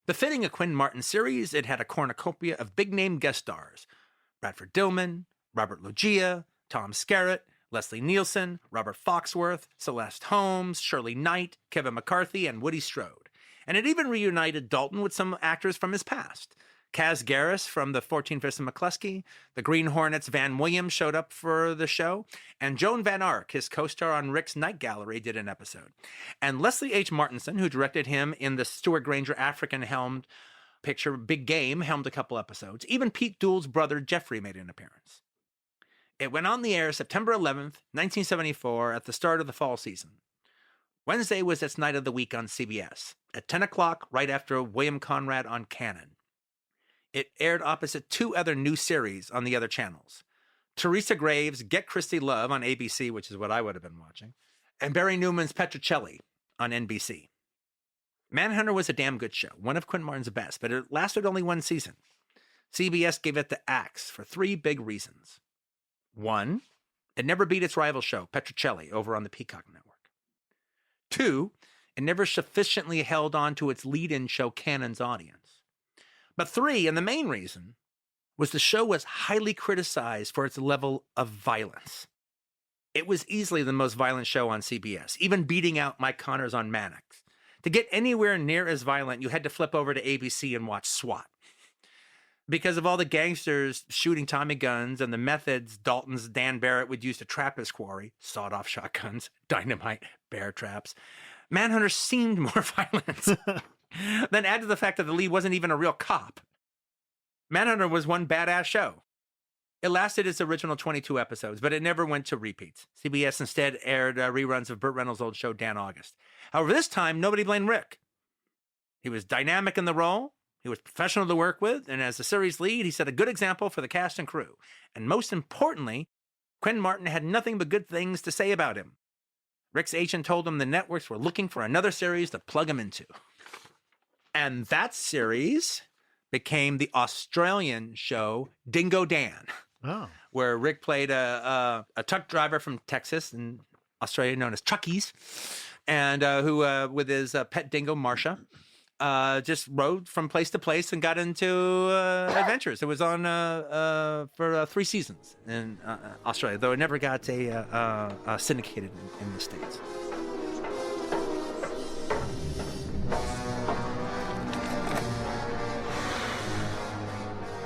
Befitting a Quentin Martin series, it had a cornucopia of big-name guest stars: Bradford Dillman, Robert Loggia, Tom Skerritt, Leslie Nielsen, Robert Foxworth, Celeste Holmes, Shirley Knight, Kevin McCarthy, and Woody Strode. And it even reunited Dalton with some actors from his past. Kaz Garris from the 14 Fists of McCluskey, the Green Hornets' Van Williams showed up for the show, and Joan Van Ark, his co-star on Rick's Night Gallery, did an episode. And Leslie H. Martinson, who directed him in the Stuart Granger African-helmed picture Big Game, helmed a couple episodes. Even Pete Doole's brother Jeffrey made an appearance. It went on the air September 11th, 1974, at the start of the fall season. Wednesday was its night of the week on CBS, at 10 o'clock, right after William Conrad on Cannon. It aired opposite two other new series on the other channels: Teresa Graves' Get Christy Love on ABC, which is what I would have been watching, and Barry Newman's Petrocelli on NBC. Manhunter was a damn good show, one of Quentin Martin's best, but it lasted only one season. CBS gave it the axe for three big reasons. One, it never beat its rival show, Petrocelli, over on the Peacock Network. Two, it never sufficiently held on to its lead-in show, Cannon's audience. But three, and the main reason, was the show was highly criticized for its level of violence. It was easily the most violent show on CBS, even beating out Mike Connors on Mannix. To get anywhere near as violent, you had to flip over to ABC and watch SWAT. Because of all the gangsters shooting Tommy guns and the methods Dalton's Dan Barrett would use to trap his quarry, sawed-off shotguns, dynamite, bear traps, Manhunter seemed more violent. Then add to the fact that the lead wasn't even a real cop. Manhunter was one badass show. It lasted its original 22 episodes, but it never went to repeats. CBS instead aired reruns of Burt Reynolds' old show, Dan August. However, this time, nobody blamed Rick. He was dynamic in the role, he was professional to work with, and as the series lead, he set a good example for the cast and crew. And most importantly, Quentin Martin had nothing but good things to say about him. Rick's agent told him the networks were looking for another series to plug him into. And that series became the Australian show Dingo Dan, where Rick played a truck driver from Texas in Australia known as Truckies, and who, with his pet dingo, Marsha, just rode from place to place and got into adventures. It was on for 3 seasons in Australia, though it never got syndicated in the States.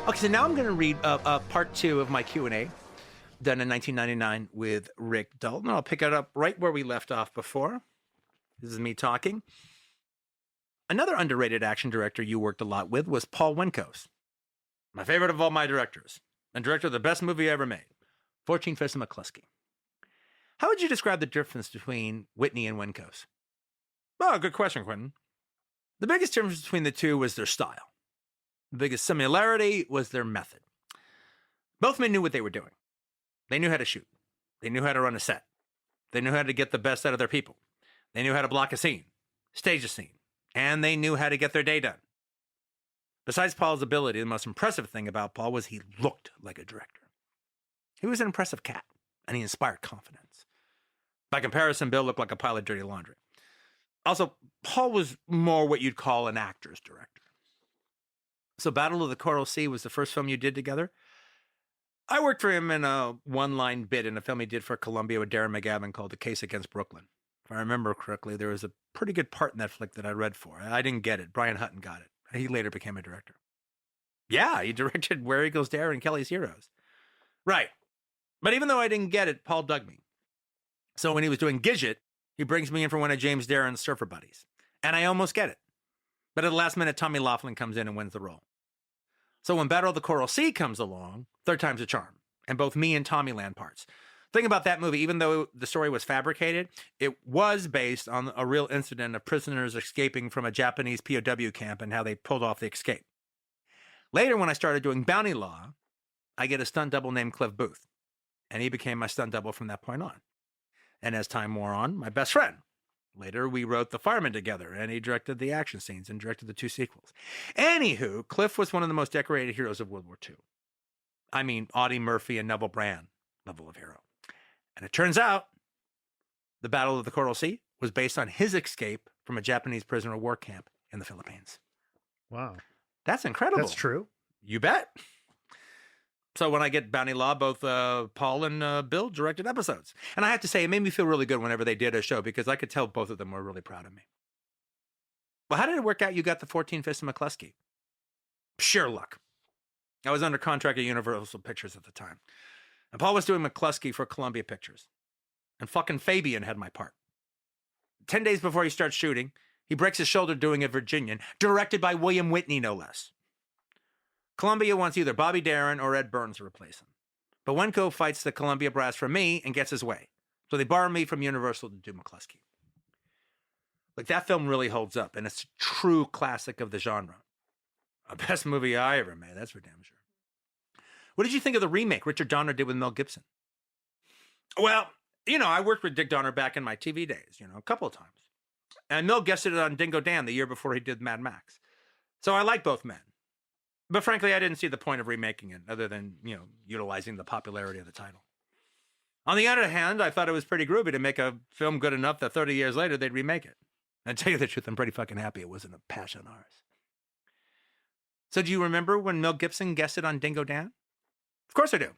Okay, so now I'm going to read part 2 of my Q&A done in 1999 with Rick Dalton. I'll pick it up right where we left off before. This is me talking. Another underrated action director you worked a lot with was Paul Wenkos. My favorite of all my directors, and director of the best movie ever made, 14 Fists of McCluskey. How would you describe the difference between Whitney and Wenkos? Oh, good question, Quentin. The biggest difference between the two was their style. The biggest similarity was their method. Both men knew what they were doing. They knew how to shoot. They knew how to run a set. They knew how to get the best out of their people. They knew how to block a scene, stage a scene, and they knew how to get their day done. Besides Paul's ability, the most impressive thing about Paul was he looked like a director. He was an impressive cat, and he inspired confidence. By comparison, Bill looked like a pile of dirty laundry. Also, Paul was more what you'd call an actor's director. So Battle of the Coral Sea was the first film you did together? I worked for him in a one-line bit in a film he did for Columbia with Darren McGavin called The Case Against Brooklyn. If I remember correctly, there was a pretty good part in that flick that I read for. I didn't get it. Brian Hutton got it. He later became a director. Yeah, he directed Where Eagles Dare and Kelly's Heroes. Right. But even though I didn't get it, Paul dug me. So when he was doing Gidget, he brings me in for one of James Darren's surfer buddies. And I almost get it. But at the last minute, Tommy Laughlin comes in and wins the role. So when Battle of the Coral Sea comes along, third time's a charm. And both me and Tommy land parts. Thing about that movie, even though the story was fabricated, it was based on a real incident of prisoners escaping from a Japanese POW camp and how they pulled off the escape. Later, when I started doing Bounty Law, I get a stunt double named Cliff Booth, and he became my stunt double from that point on. And as time wore on, my best friend. Later, we wrote The Fireman together, and he directed the action scenes and directed the 2 sequels. Anywho, Cliff was one of the most decorated heroes of World War II. I mean, Audie Murphy and Neville Brand level of hero. And it turns out the Battle of the Coral Sea was based on his escape from a Japanese prisoner of war camp in the Philippines. Wow. That's incredible. That's true. You bet. So when I get Bounty Law, both Paul and Bill directed episodes. And I have to say, it made me feel really good whenever they did a show because I could tell both of them were really proud of me. Well, how did it work out you got the 14 Fists of McCluskey? Sheer luck. I was under contract at Universal Pictures at the time. And Paul was doing McCluskey for Columbia Pictures. And fucking Fabian had my part. 10 days before he starts shooting, he breaks his shoulder doing a Virginian, directed by William Whitney, no less. Columbia wants either Bobby Darin or Ed Burns to replace him. But Wenko fights the Columbia brass for me and gets his way. So they borrow me from Universal to do McCluskey. Like, that film really holds up, and it's a true classic of the genre. A best movie I ever made, that's for damn sure. What did you think of the remake Richard Donner did with Mel Gibson? Well, I worked with Dick Donner back in my TV days, a couple of times. And Mel guested it on Dingo Dan the year before he did Mad Max. So I like both men. But frankly, I didn't see the point of remaking it other than, utilizing the popularity of the title. On the other hand, I thought it was pretty groovy to make a film good enough that 30 years later they'd remake it. And to tell you the truth, I'm pretty fucking happy it wasn't a passion of ours. So do you remember when Mel Gibson guested on Dingo Dan? Of course I do.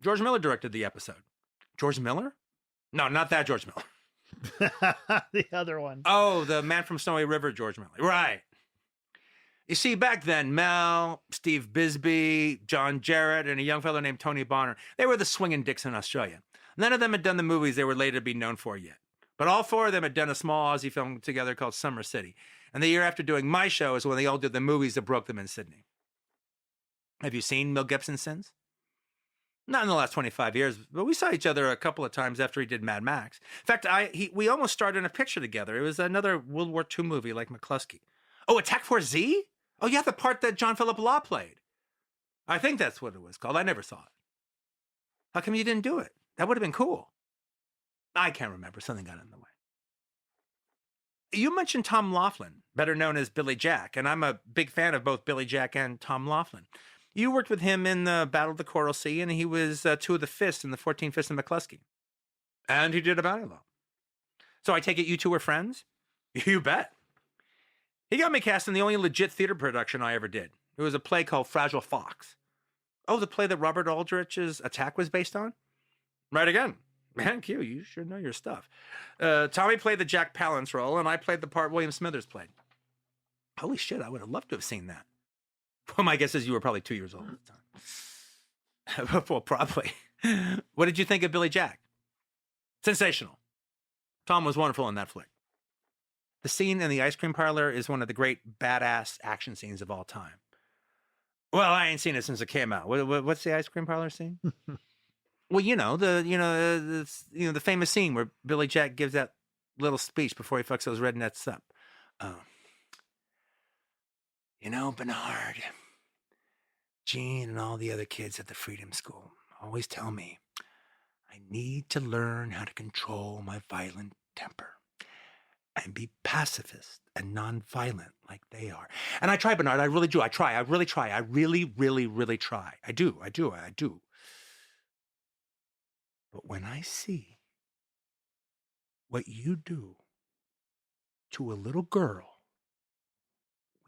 George Miller directed the episode. George Miller? No, not that George Miller. The other one. Oh, the Man from Snowy River, George Miller. Right. You see, back then, Mel, Steve Bisbee, John Jarrett, and a young fellow named Tony Bonner, they were the swinging dicks in Australia. None of them had done the movies they were later to be known for yet. But all 4 of them had done a small Aussie film together called Summer City. And the year after doing my show is when they all did the movies that broke them in Sydney. Have you seen Mel Gibson since? Not in the last 25 years, but we saw each other a couple of times after he did Mad Max. In fact, we almost starred in a picture together. It was another World War II movie like McCluskey. Oh, Attack Force Z? Oh, yeah, the part that John Philip Law played. I think that's what it was called. I never saw it. How come you didn't do it? That would have been cool. I can't remember. Something got in the way. You mentioned Tom Laughlin, better known as Billy Jack, and I'm a big fan of both Billy Jack and Tom Laughlin. You worked with him in the Battle of the Coral Sea, and he was 2 of the Fists in the 14 Fists of McCluskey. And he did a Bounty Law. So I take it you two were friends? You bet. He got me cast in the only legit theater production I ever did. It was a play called Fragile Fox. Oh, the play that Robert Aldrich's Attack was based on? Right again. Man, Q, you sure know your stuff. Tommy played the Jack Palance role, and I played the part William Smithers played. Holy shit, I would have loved to have seen that. Well, my guess is you were probably 2 years old at the time. Well, probably. What did you think of Billy Jack? Sensational. Tom was wonderful in that flick. The scene in the ice cream parlor is one of the great badass action scenes of all time. Well, I ain't seen it since it came out. What's the ice cream parlor scene? Well, the famous scene where Billy Jack gives that little speech before he fucks those rednecks up. Bernard, Gene, and all the other kids at the Freedom School always tell me I need to learn how to control my violent temper and be pacifist and nonviolent like they are. And I try, Bernard. I really do. I try. I really try. I really, really, really try. I do. But when I see what you do to a little girl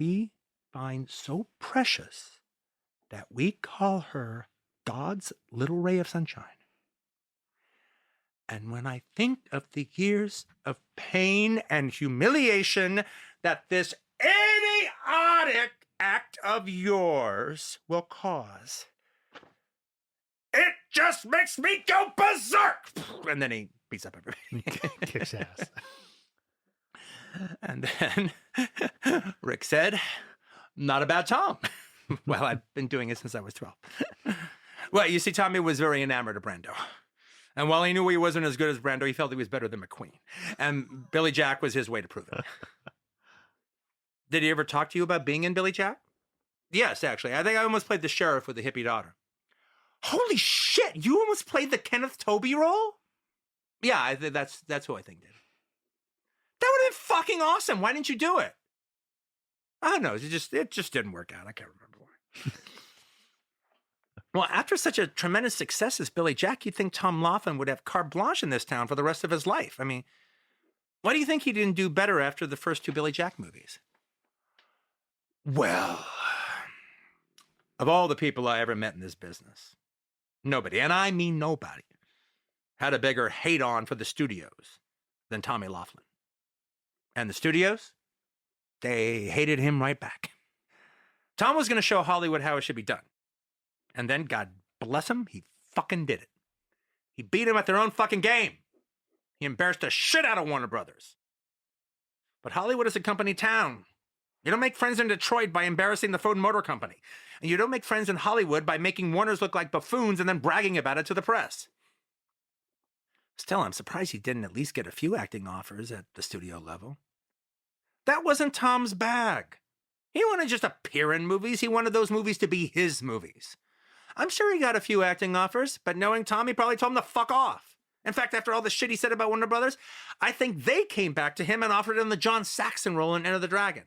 we find so precious that we call her God's little ray of sunshine. And when I think of the years of pain and humiliation that this idiotic act of yours will cause, it just makes me go berserk. And then he beats up everybody. Kicks ass. And then Rick said, not about Tom. Well, I've been doing it since I was 12. Well, you see, Tommy was very enamored of Brando. And while he knew he wasn't as good as Brando, he felt he was better than McQueen. And Billy Jack was his way to prove it. Did he ever talk to you about being in Billy Jack? Yes, actually. I think I almost played the sheriff with the hippie daughter. Holy shit! You almost played the Kenneth Tobey role? Yeah, that's who I think did. That would have been fucking awesome. Why didn't you do it? I don't know. It just didn't work out. I can't remember why. Well, after such a tremendous success as Billy Jack, you'd think Tom Laughlin would have carte blanche in this town for the rest of his life. I mean, why do you think he didn't do better after the first 2 Billy Jack movies? Well, of all the people I ever met in this business, nobody, and I mean nobody, had a bigger hate-on for the studios than Tommy Laughlin. And the studios, they hated him right back. Tom was going to show Hollywood how it should be done. And then, God bless him, he fucking did it. He beat him at their own fucking game. He embarrassed the shit out of Warner Brothers. But Hollywood is a company town. You don't make friends in Detroit by embarrassing the Ford Motor Company. And you don't make friends in Hollywood by making Warners look like buffoons and then bragging about it to the press. Still, I'm surprised he didn't at least get a few acting offers at the studio level. That wasn't Tom's bag. He wanted just appear in movies. He wanted those movies to be his movies. I'm sure he got a few acting offers, but knowing Tom, he probably told him to fuck off. In fact, after all the shit he said about Warner Brothers, I think they came back to him and offered him the John Saxon role in Enter the Dragon.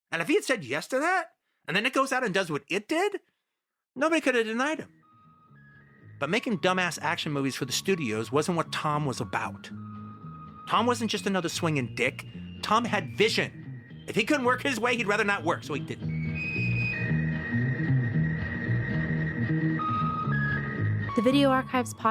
And if he had said yes to that, and then it goes out and does what it did, nobody could have denied him. But making dumbass action movies for the studios wasn't what Tom was about. Tom wasn't just another swinging dick. Tom had vision. If he couldn't work his way, he'd rather not work, so he didn't. The Video Archives podcast